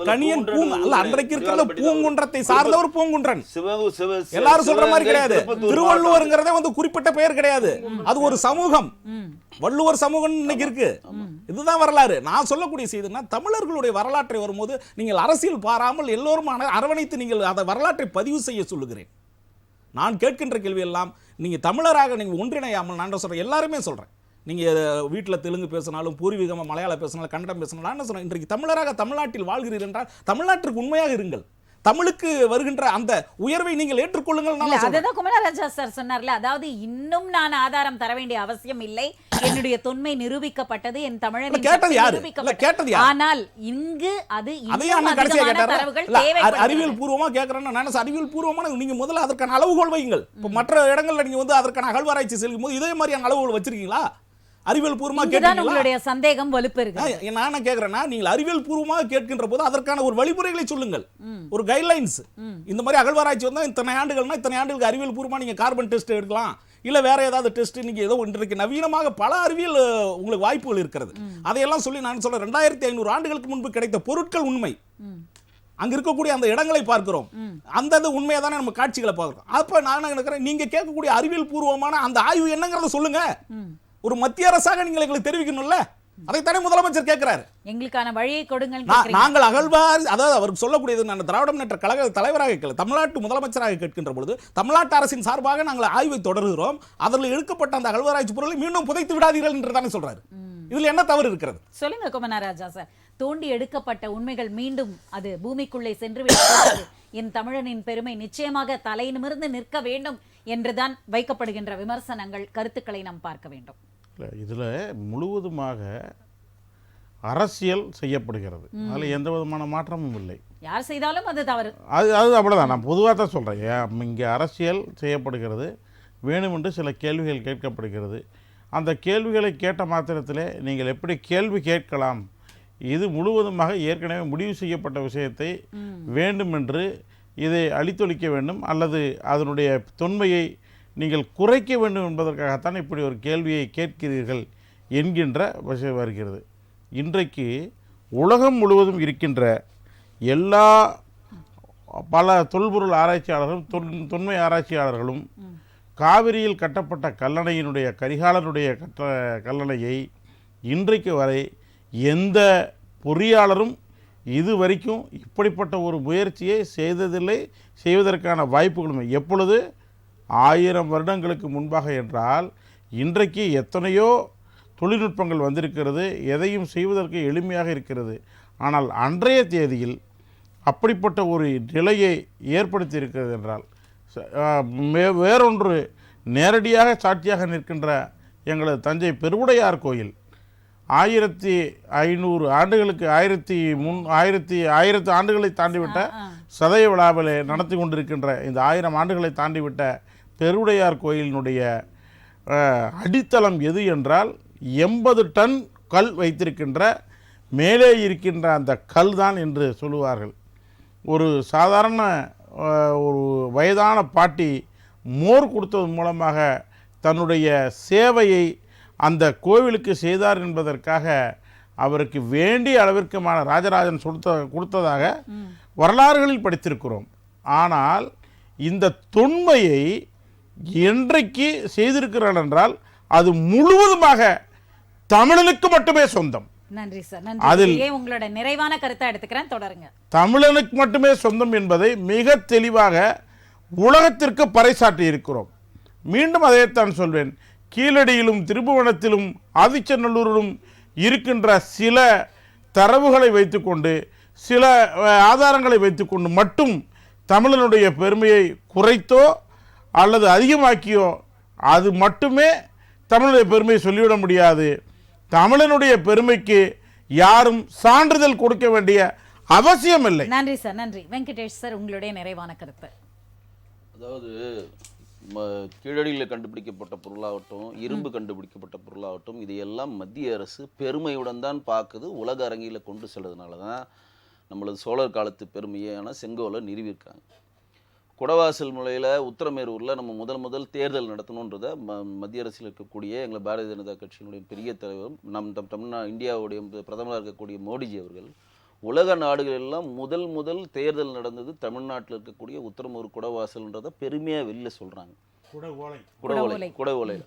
கணியன் அல்ல, அன்றைக்கு இருக்கிற பூங்குன்றத்தை சார்ந்தவர் பூங்குன்றன். எல்லாரும் சொல்ற மாதிரி கிடையாது. திருவள்ளுவர்ங்கிறதே வந்து குறிப்பிட்ட பெயர் கிடையாது, அது ஒரு சமூகம். வள்ளுவர் சமூகம் இன்னைக்கு இருக்கு. இதுதான் வரலாறு. நான் சொல்லக்கூடிய செய்தினா, தமிழர்களுடைய வரலாற்றை வரும்போது நீங்கள் அரசியல் பாராமல் எல்லோரும் அரவணைத்து நீங்கள் அதை வரலாற்றை பதிவு செய்ய சொல்லுகிறேன். நான் கேட்கின்ற கேள்வி எல்லாம், நீங்க தமிழராக நீங்க ஒன்றிணையாமல், நான் சொல்றேன், எல்லாருமே சொல்றேன், நீங்கள் வீட்டில் தெலுங்கு பேசினாலும், பூர்வீகமாக மலையாளம் பேசினாலும், கன்னடம் பேசினாலும், நான் என்ன சொல்றேன், இன்றைக்கு தமிழராக தமிழ்நாட்டில் வாழ்கிறீர்கள் என்றால் தமிழ்நாட்டிற்கு உண்மையாக இருங்கள். தமிழுக்கு வருகின்ற அந்த உயர்வை நீங்கள் ஏற்றுக்கொள்ளுங்கள். அதுதான் குமரராஜா சார் சொன்னார்ல, அதாவது இன்னும் நான் ஆதாரம் தர வேண்டிய அவசியம் இல்லை, என்னுடைய தொன்மை நிரூபிக்கப்பட்டது, என் தமிழனின் கேட்டது சக்தி யாரு? நிரூபிக்கப்பட்டது. கேட்டது யாரு? ஆனால் இங்கு அது அதையே இன்னும் அண்ணா கடைசியா அதிகமான கேட்டாரா? தரவுகள் இல்ல, தேவைப்படுகிறது. அறிவியல் பூர்வமா கேட்கறேன்னு நான் அறிவியல் பூர்வமான நீங்க முதல்ல அதற்கான அளவுகோல் வையுங்கள். இப்போ மற்ற இடங்கள்ல நீங்க வந்து அதற்கான அகழ்வாராய்ச்சி செல்லும் போது இதே மாதிரியான அளவுகோல் வச்சிருக்கீங்களா? அறிவியல் பூர்வமா இங்குதான் கேட்டீங்களா? உங்களுடைய சந்தேகம் வலுப்பெறுகிறது. நான் என்ன கேட்கிறேன்னா, நீங்கள் அறிவியல் பூர்வமாக கேட்கின்ற போது அதற்கான ஒரு வழிமுறைகளை சொல்லுங்கள், ஒரு கைட்லைன்ஸ். இந்த மாதிரி அகழ்வாராய்ச்சி வந்தா இத்தனை ஆண்டுகள்னா இத்தனை ஆண்டுகளுக்கு அறிவியல் பூர்வமா நீங்க கார்பன் டெஸ்ட் எடுக்கலாம், இல்ல வேற ஏதாவது டெஸ்ட். நீங்க ஏதோ இன்றைக்கு நவீனமாக பல அறிவியல் உங்களுக்கு வாய்ப்புகள் இருக்கிறது. அதையெல்லாம் சொல்லி நான் சொல்றேன், 2500 ஆண்டுகளுக்கு முன்பு கிடைத்த பொருட்கள் உண்மை. அங்க இருக்கக்கூடிய அந்த இடங்களை பார்க்கிறோம், அந்த உண்மையை தானே நம்ம காட்சிகளை பார்க்கிறோம். அப்ப நான் நினைக்கிறேன், நீங்க கேட்கக்கூடிய அறிவியல் பூர்வமான அந்த ஆய்வு என்னங்கிறத சொல்லுங்க. ஒரு மத்திய அரசாக நீங்கள் எங்களுக்கு தெரிவிக்கணும்ல, அதைத்தானே முதலமைச்சர் கேட்கிறாரு. எங்களுக்கான வழியை கொடுங்கள். நாங்கள் அகழ்வார், அதாவது அவருக்கு சொல்லக்கூடியது, நான் திராவிட முன்னேற்ற கழக தலைவராக தமிழ்நாட்டு முதலமைச்சராக கேட்கின்ற பொழுது தமிழ்நாட்டு அரசின் சார்பாக நாங்கள் ஆய்வை தொடர்கிறோம், அதில் எடுக்கப்பட்ட அந்த அகழ்வாராய்ச்சி பொருளை மீண்டும் புதைத்து விடாதீர்கள் என்று தானே சொல்றாரு. இதுல என்ன தவறு இருக்கிறது? சொல்லுங்க குமரராஜா சார். தோண்டி எடுக்கப்பட்ட உண்மைகள் மீண்டும் அது பூமிக்குள்ளே சென்று விட்டது. என் தமிழனின் பெருமை நிச்சயமாக தலை நிமிர்ந்து நிற்க வேண்டும் என்றுதான் வைக்கப்படுகின்ற விமர்சனங்கள், கருத்துக்களை நாம் பார்க்க வேண்டும். இதில் முழுவதுமாக அரசியல் செய்யப்படுகிறது, அதில் எந்த விதமான மாற்றமும் இல்லை. யார் செய்தாலும் அது தவறு. அது அப்படிதான், நான் பொதுவாக தான் சொல்கிறேன். இங்கே அரசியல் செய்யப்படுகிறது, வேணுமென்று சில கேள்விகள் கேட்கப்படுகிறது. அந்த கேள்விகளை கேட்ட மாத்திரத்தில் நீங்கள் எப்படி கேள்வி கேட்கலாம், இது முழுவதுமாக ஏற்கனவே முடிவு செய்யப்பட்ட விஷயத்தை வேண்டுமென்று இதை அழித்தொழிக்க வேண்டும் அல்லது அதனுடைய தொன்மையை நீங்கள் குறைக்க வேண்டும் என்பதற்காகத்தான் இப்படி ஒரு கேள்வியை கேட்கிறீர்கள் என்கின்ற விஷயம் வருகிறது. இன்றைக்கு உலகம் முழுவதும் இருக்கின்ற எல்லா பல தொல்பொருள் ஆராய்ச்சியாளர்களும் தொன்மை ஆராய்ச்சியாளர்களும் காவிரியில் கட்டப்பட்ட கல்லணையினுடைய கரிகாலனுடைய கல்லணையை இன்றைக்கு வரை எந்த பொறியாளரும் இதுவரைக்கும் இப்படிப்பட்ட ஒரு முயற்சியை செய்ததில்லை, செய்வதற்கான வாய்ப்புகளும். எப்பொழுது 1000 வருடங்களுக்கு முன்பாக என்றால் இன்றைக்கு எத்தனையோ தொழில்நுட்பங்கள் வந்திருக்கிறது, எதையும் செய்வதற்கு எளிமையாக இருக்கிறது. ஆனால் அன்றைய தேதியில் அப்படிப்பட்ட ஒரு நிலையை ஏற்படுத்தி இருக்கிறது என்றால் வேறொன்று நேரடியாக சாட்சியாக நிற்கின்ற எங்களது தஞ்சை பெருவுடையார் கோயில் 1500 ஆண்டுகளுக்கு 1000 ஆண்டுகளை தாண்டிவிட்ட சதய விழாவில் நடத்தி கொண்டிருக்கின்ற இந்த 1000 ஆண்டுகளை தாண்டிவிட்ட பெருவுடையார் கோயிலினுடைய அடித்தளம் எது என்றால் 80 டன் கல் வைத்திருக்கின்ற மேலே இருக்கின்ற அந்த கல் தான் என்று சொல்லுவார்கள். ஒரு சாதாரண ஒரு வயதான பாட்டி மோர் கொடுத்தது மூலமாக தன்னுடைய சேவையை அந்த கோவிலுக்கு செய்தார் என்பதற்காக அவருக்கு வேண்டிய அளவிற்குமான ராஜராஜன் கொடுத்ததாக வரலாறுகளில் படித்திருக்கிறோம். ஆனால் இந்த தொன்மையை என்றைக்கு செய்திருக்கிறார் என்றால் அது முழுவதுமாக தமிழனுக்கு மட்டுமே சொந்தம். நன்றி சார், நன்றி. உங்களோட நிறைவான கருத்தை எடுத்துக்கிறேன், தொடருங்க. தமிழனுக்கு மட்டுமே சொந்தம் என்பதை மிக தெளிவாக உலகத்திற்கு பறைசாற்றி இருக்கிறோம். மீண்டும் அதைத்தான் சொல்வேன். கீழடியிலும் திருப்புவனத்திலும் ஆதிச்சநல்லூரிலும் இருக்கின்ற சில தரவுகளை வைத்துக்கொண்டு சில ஆதாரங்களை வைத்துக்கொண்டு மட்டும் தமிழனுடைய பெருமையை குறைத்தோ அல்லது அதிகமாக்கியோ அது மட்டுமே தமிழுடைய பெருமையை சொல்லிவிட முடியாது. தமிழனுடைய பெருமைக்கு யாரும் சான்றிதழ் கொடுக்க வேண்டிய அவசியம் இல்லை. நன்றி சார், நன்றி. வெங்கடேஷ் சார், உங்களுடைய நிறைவான கருத்து. அதாவது கீழடியில் கண்டுபிடிக்கப்பட்ட பொருளாகட்டும், இரும்பு கண்டுபிடிக்கப்பட்ட பொருளாகட்டும், இதையெல்லாம் மத்திய அரசு பெருமையுடன் தான் பார்க்குது. உலக அரங்கியில் கொண்டு செல்றதுனால தான் நம்மளது சோழர் காலத்து பெருமையான செங்கோலை நிறுவியிருக்காங்க. குடவாசல் முறையில் உத்தரமேரூரில் நம்ம முதல் தேர்தல் நடத்தணுன்றதை மத்திய அரசில் இருக்கக்கூடிய எங்களை பாரதிய ஜனதா கட்சியினுடைய பெரிய தலைவரும் இந்தியாவுடைய பிரதமராக இருக்கக்கூடிய மோடிஜி அவர்கள் உலக நாடுகளெல்லாம் முதல் தேர்தல் நடந்தது தமிழ்நாட்டில் இருக்கக்கூடிய உத்தரமேரூர் குடவாசல்ன்றதை பெருமையாக வெளில சொல்கிறாங்க. குடவோலை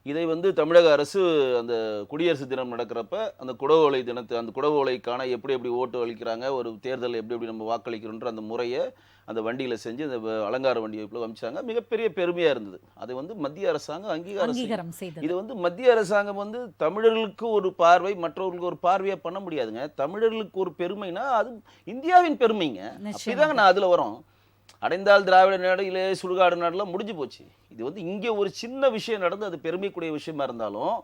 இதை தமிழக அரசு அந்த குடியரசு தினம் நடக்கிறப்ப அந்த குடவோலை தினத்தை, அந்த குடவோலைக்கான எப்படி ஓட்டு அளிக்கிறாங்க, ஒரு தேர்தல் எப்படி நம்ம வாக்களிக்கிறோன்ற அந்த முறையை அந்த வண்டியில் செஞ்சு அந்த அலங்கார வண்டியை அமைச்சாங்க. மிகப்பெரிய பெருமையாக இருந்தது. அதை மத்திய அரசாங்கம் அங்கீகாரம் செய்தது. இது மத்திய அரசாங்கம் தமிழர்களுக்கு ஒரு பார்வை, மற்றவர்களுக்கு ஒரு பார்வையாக பண்ண முடியாதுங்க. தமிழர்களுக்கு ஒரு பெருமைனா அது இந்தியாவின் பெருமைங்க. அப்படிதாங்க நான் அதில் வரோம். அடைந்தால் திராவிட நாடு, இல்லை சுடுகாடு நாடுலாம் முடிஞ்சு போச்சு. இது இங்கே ஒரு சின்ன விஷயம் நடந்து அது பெருமைக்குரிய விஷயமா இருந்தாலும்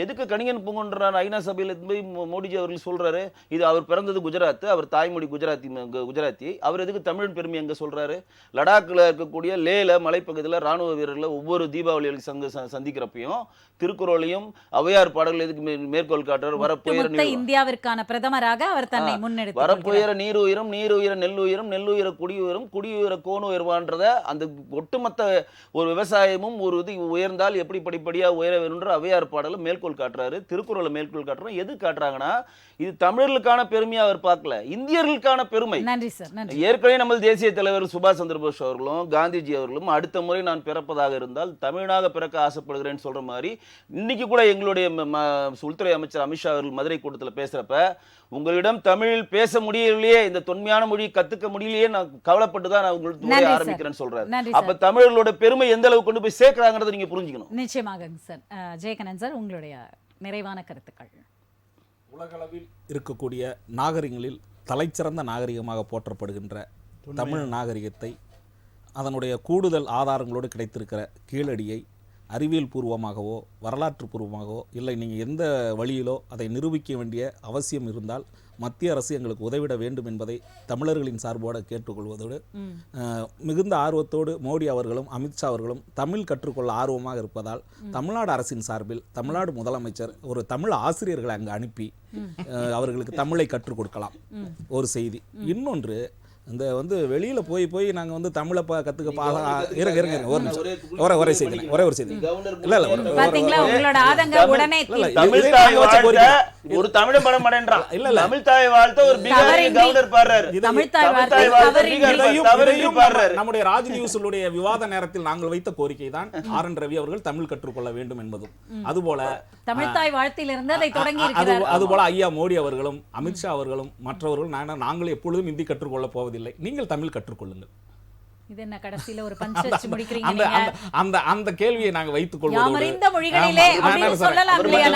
எதுக்கு கணியன் பூங்குன்றனார் ஐநா சபையில் போய் மோடிஜி அவர்கள் சொல்றாரு இது அவர் பிறந்தது குஜராத், அவர் தாய்மொழி குஜராத்தி, அவர் எதுக்கு தமிழ் பெருமை எங்க சொல்றாரு? லடாக்ல இருக்கக்கூடிய லேல மலைப்பகுதியில் ராணுவ வீரர்களை ஒவ்வொரு தீபாவளிகளுக்கு சந்திக்கிறப்பையும் திருக்குறளையும் ஔவையார் பாடல்கள் எதுக்கு மேற்கோள் காட்டுறாரு? வரப்போயிர இந்தியாவிற்கான பிரதமராக அவர் தன்னை முன்னெடுத்து வரப்போயிர நீருயிரம், நீருயிர நெல்லுயிரம், நெல்லுயிர குடியுயிரம், குடியுயிர கோணு உயர்வான்றத அந்த ஒட்டுமொத்த ஒரு விவசாயமும் ஒரு இது உயர்ந்தால் எப்படி படிப்படியா உயர வேணும்ன்ற ஔவையார் பாடல மேற்கோள் காட்டுறாரு, திருக்குறளை மேற்கோள் காட்டுறோம். எது காட்டுறாங்கன்னா இது தமிழர்களுக்கான பெருமையா அவர் பார்க்கல, இந்தியர்களுக்கான பெருமை. நன்றி சார், நன்றி. ஏற்கனவே நம்ம தேசிய தலைவர் சுபாஷ் சந்திர போஸ் அவர்களும் காந்திஜி அவர்களும் அடுத்த முறை நான் பிறப்பதாக இருந்தால் தமிழனாக பிறக்க ஆசைப்படுகிறேன்னு சொல்ற மாதிரி இன்னைக்கு கூட எங்களுடைய உள்துறை அமைச்சர் அமித்ஷா அவர்கள் மதுரை கூட்டத்தில் பேசுறப்ப உங்களிடம் தமிழில் பேச முடியலையே, இந்த தொன்மையான மொழி கத்துக்க முடியலையே, நான் கவலைப்பட்டு தான் நான் உங்களுக்கு ஆரம்பிக்கிறேன்னு சொல்றாரு. அப்ப தமிழர்களோட பெருமை எந்த அளவுக்கு கொண்டு போய் சேர்க்கிறாங்கிறத நீங்க புரிஞ்சுக்கணும். நிச்சயமாக சார். ஜெயகண்ணன் சார், உங்களுடைய நிறைவான கருத்துக்கள். உலகளவில் இருக்கக்கூடிய நாகரிகங்களில் தலைச்சிறந்த நாகரிகமாக போற்றப்படுகின்ற தமிழ் நாகரிகத்தை அதனுடைய கூடுதல் ஆதாரங்களோடு கிடைத்திருக்கிற கீழடியை அறிவியல் பூர்வமாகவோ வரலாற்று பூர்வமாகவோ இல்லை நீங்கள் எந்த வழியிலோ அதை நிரூபிக்க வேண்டிய அவசியம் இருந்தால் மத்திய அரசு எங்களுக்கு உதவிட வேண்டும் என்பதை தமிழர்களின் சார்போடு கேட்டுக்கொள்வதோடு மிகுந்த ஆர்வத்தோடு மோடி அவர்களும் அமித்ஷா அவர்களும் தமிழ் கற்றுக்கொள்ள ஆர்வமாக இருப்பதால் தமிழ்நாடு அரசின் சார்பில் தமிழ்நாடு முதலமைச்சர் ஒரு தமிழ் ஆசிரியர்களை அங்கு அனுப்பி அவர்களுக்கு தமிழை கற்றுக் கொடுக்கலாம். ஒரு செய்தி. இன்னொன்று, இந்த வெளியில போய் நாங்க தமிழை கத்துக்க ஒரே செய்தி இல்ல பாத்தீங்களா உங்களோட ஆதங்க உடனே தமிழ் தாய் ஒரு தமிழ் படம் மடன்றான். இல்ல தமிழ் தாய் வாழ்த்த ஒரு பீகாரி கவர்னர் பாடுறாரு. தமிழ் தாய் வாழ்த்த நம்முடைய ராஜ் நியூஸ்லுடைய விவாத நேரத்தில் நாங்கள் வைத்த கோரிக்கை தான் ஆர்.என். ரவி அவர்கள் தமிழ் கற்றுக்கொள்ள வேண்டும் என்பதும், அதுபோல தமிழ் தாய் வாழ்த்திலிருந்து அதை தொடங்கி இருக்கிறார். அதுபோல ஐயா மோடி அவர்களும் அமித்ஷா அவர்களும் மற்றவர்களும் நாங்கள் எப்பொழுதும் இந்தி கற்றுக்கொள்ள போவதில்லை, நீங்கள் தமிழ் கற்றுக்கொள்ளுங்கள். இது என்ன கடைசில ஒரு பஞ்சச்சு முடிக்கிறீங்க நீங்க? அந்த கேள்வியை நாங்க வைத்துக் கொள்வோம். யாமறிந்த மொழிகளிலே அப்படி சொல்லலாம் இல்லையா?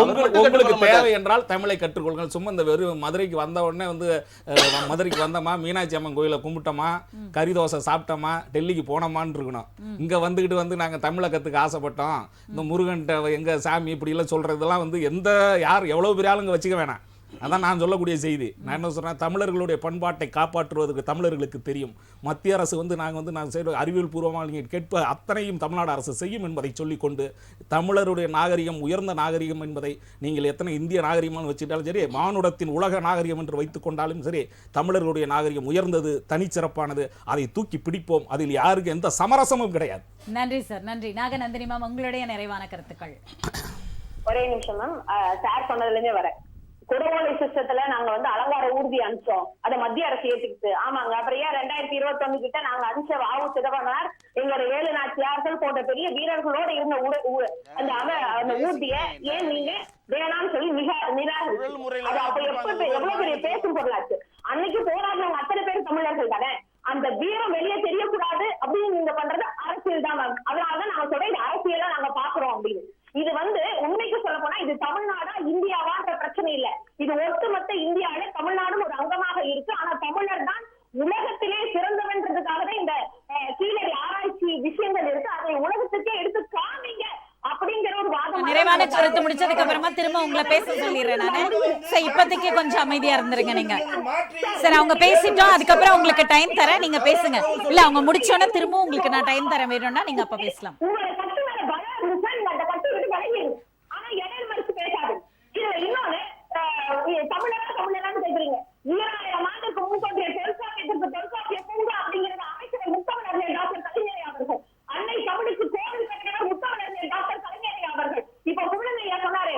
உங்களுக்கு தேவை என்றால் தமிழை கற்றுக்கொள்ளுங்கள். சும்மா இந்த வெறும் மதுரைக்கு வந்த உடனே மதுரைக்கு வந்தோமா, மீனாட்சி அம்மன் கோயிலை கும்பிட்டோமா, கறி தோசை சாப்பிட்டோமா, டெல்லிக்கு போனோமான்னு இருக்கணும். இங்க வந்துகிட்டு நாங்க தமிழை கத்துக்க ஆசைப்பட்டோம், இந்த முருகன்ட்ட எங்க சாமி இப்படி எல்லாம் சொல்றதெல்லாம் எந்த யார் எவ்வளவு பெரிய ஆளுங்க வச்சுக்க வேணாம். அதான் நான் சொல்லக்கூடிய செய்தி. நான் என்ன சொல்றேன், தமிழர்களுடைய பண்பாட்டை காப்பாற்றுவதற்கு தமிழர்களுக்கு தெரியும். மத்திய அரசு நாங்கள் செய்த அறிவியல் பூர்வமாக நீங்கள் கேட்ப அத்தனையும் தமிழ்நாடு அரசு செய்யும் என்பதை சொல்லிக்கொண்டு, தமிழருடைய நாகரிகம் உயர்ந்த நாகரிகம் என்பதை நீங்கள் எத்தனை இந்திய நாகரிகமாக வச்சுட்டாலும் சரி, மானுடத்தின் உலக நாகரிகம் என்று வைத்துக் கொண்டாலும் சரி, தமிழர்களுடைய நாகரிகம் உயர்ந்தது, தனிச்சிறப்பானது. அதை தூக்கி பிடிப்போம். அதில் யாருக்கு எந்த சமரசமும் கிடையாது. நன்றி சார், நன்றி. நாகநந்தினி மேம், உங்களுடைய நிறைவான கருத்துக்கள். ஒரே நிமிஷம் மேம். சார் சொன்னதுலேருந்தே வரேன். குடவோலை சிஸ்டத்துல நாங்க அலங்கார ஊர்தி அனுப்பிச்சோம், அதை மத்திய அரசு ஏற்றுக்கிட்டு. ஆமாங்க. அப்புறம் ஏன் 2021 கிட்ட நாங்க அனுப்பிச்ச வாவு சிதம்பரனார், எங்களோட 7 நாச்சியார்கள் போன்ற பெரிய வீரர்களோட இருந்த அந்த ஊர்திய ஏன் நீங்க வேணாம்னு சொல்லி நிராகரிச்சு? அப்ப எவ்வளவு பெரிய பேசும் பொருளாச்சு. அன்னைக்கு போராடினவங்க அத்தனை பேர் தமிழர்கள் தானே. அந்த வீரம் வெளியே தெரியக்கூடாது அப்படின்னு நீங்க பண்றது அரசியல் தான் மேம். அதனாலதான் நாங்க சொல்றோம் இது அரசியலா நாங்க பாக்குறோம் அப்படின்னு. இது உண்மைக்கு சொல்ல போனா இது தமிழ்நாடா இந்தியாவான்ற பிரச்சனை இல்ல. இது ஒட்டுமொத்த இந்தியாவில தமிழ்நாடும் ஒரு அங்கமாக இருக்கு. ஆனா தமிழர் தான் உலகத்திலே சிறந்தவன்றதுக்காகதான் இந்த கீழடி ஆராய்ச்சி விஷயங்கள் இருக்கு. அதை உலகத்துக்கே எடுத்து காமிங்க அப்படிங்கிற ஒரு வாதம். நிறைவான கருத்து முடிச்சதுக்கு அப்புறமா திரும்ப உங்களை பேச சொல்லிடுறேன் நானு. சரி, இப்போதைக்கு கொஞ்சம் அமைதியா இருந்துருங்க நீங்க. சரி, அவங்க பேசிட்டோம், அதுக்கப்புறம் உங்களுக்கு டைம் தரேன், நீங்க பேசுங்க. இல்ல அவங்க முடிச்சோன்னா திரும்ப உங்களுக்கு நான் டைம் தரேன் வேணும்னா நீங்க அப்ப பேசலாம். ஆனா இடையில மறுத்து பேசாது. இதுல இன்னொன்னு, தமிழரான்னு கேக்குறீங்க. 2000 ஆண்டுக்கு முன்கொண்டிய தொல்காப்பிய பூங்கா அப்படிங்கிறது அமைச்சர் முத்தமிழர் டாக்டர் கலைஞரை அவர்கள், அன்னை தமிழுக்கு கோவில் கட்டினவர் முத்தமிழர் டாக்டர் கலைஞரை அவர்கள். இப்ப குழந்தையா சொன்னாரு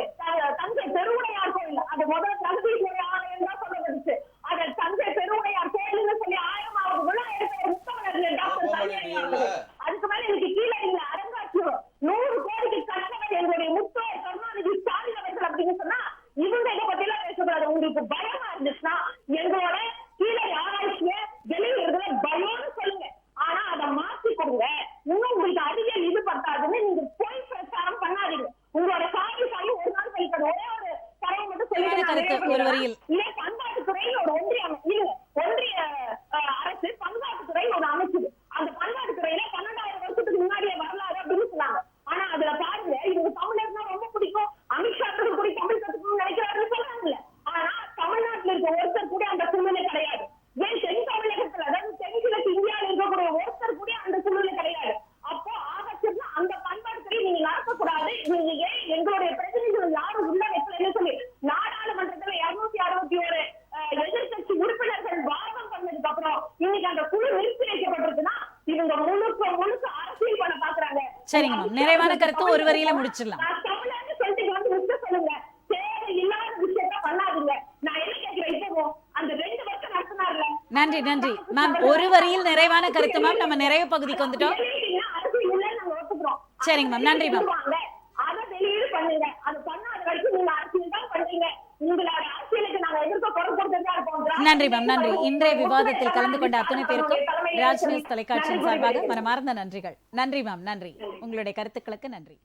தஞ்சை பெருவுடையார் கோயில், அது முதல் தஞ்சை ஆலயம் தான் சொல்லப்பட்டுச்சு. அதை தஞ்சை பெருவுடையார் கோயில்னு சொல்லி 1000வது விழா எடுத்த முத்தமிழர் டாக்டர் கலைஞரை அவர்கள். அதுக்கு மேல இன்னைக்கு கீழே இல்ல அரங்காட்சியம் 100 கோடிக்கு கணவன் எங்களுடைய முத்தோர் கருணாநிதி ஸ்டாலின் அவர்கள் அப்படின்னு சொன்னா இவங்க இதை பத்தி எல்லாம் பேசக்கூடாது. உங்களுக்கு பயமா இருந்துச்சுன்னா எங்களோட கீழே ஆராய்ச்சிய வெளியிடுறதுல பயம்னு சொல்லுங்க. ஆனா அதை மாற்றி கொடுங்க. இன்னும் உங்களுக்கு அறிவியல் இது பத்தாதுன்னு நீங்க போய் பிரச்சாரம் பண்ணாதீங்க. உங்களோட சாமி ஒரு நாள் கழிப்பது. ஒரே ஒரு தரவை மட்டும் சொல்லுங்க. இதே பண்பாட்டுத்துறை ஒரு ஒன்றிய அரசு பண்பாட்டுத்துறை ஒரு அமைச்சது. அந்த பண்பாட்டுத்துறையில 12,000 வருஷத்துக்கு முன்னாடியே வரலாறு அப்படின்னு சொன்னாங்க. ஆனா அதுல முழுக்க அரசியல் பண்ண பாக்குறாங்க. சரிங்க மேம், நிறைவான கருத்து ஒரு வரியில முடிச்சிடலாம். நான் தமிழன்னு சொல்லிட்டு வந்து விட்டு சொல்லுங்க. தேவையில்லாத விஷயத்த பண்ணாதீங்க. நான் என்ன கேட்கிறேன், இப்போ அந்த 2 வருஷம் நடத்தினார்ல. நன்றி நன்றி மேம், ஒரு வரியில் நிறைவான கருத்து மேம். நம்ம நிறைவு பகுதிக்கு வந்துட்டோம். அரசியல் இல்லைன்னு நாங்க ஒத்துக்கிறோம். சரிங்க மேம், நன்றி மேம். அதை வெளியீடு பண்ணுங்க. அது பண்ணாத வரைக்கும் நீங்க அரசியல் தான் பண்றீங்க. உங்களோட அரசியலுக்கு நாங்க எதிர்க்க குரல் கொடுத்துதான் இருப்போம். நன்றி மேம், நன்றி. இன்றைய விவாதத்தில் கலந்து கொண்ட அத்தனை பேருக்கும் ராஜ் நியூஸ் தொலைக்காட்சியின் சார்பாக மனமார்ந்த நன்றிகள். நன்றி மேம், நன்றி. உங்களுடைய கருத்துக்களுக்கு நன்றி.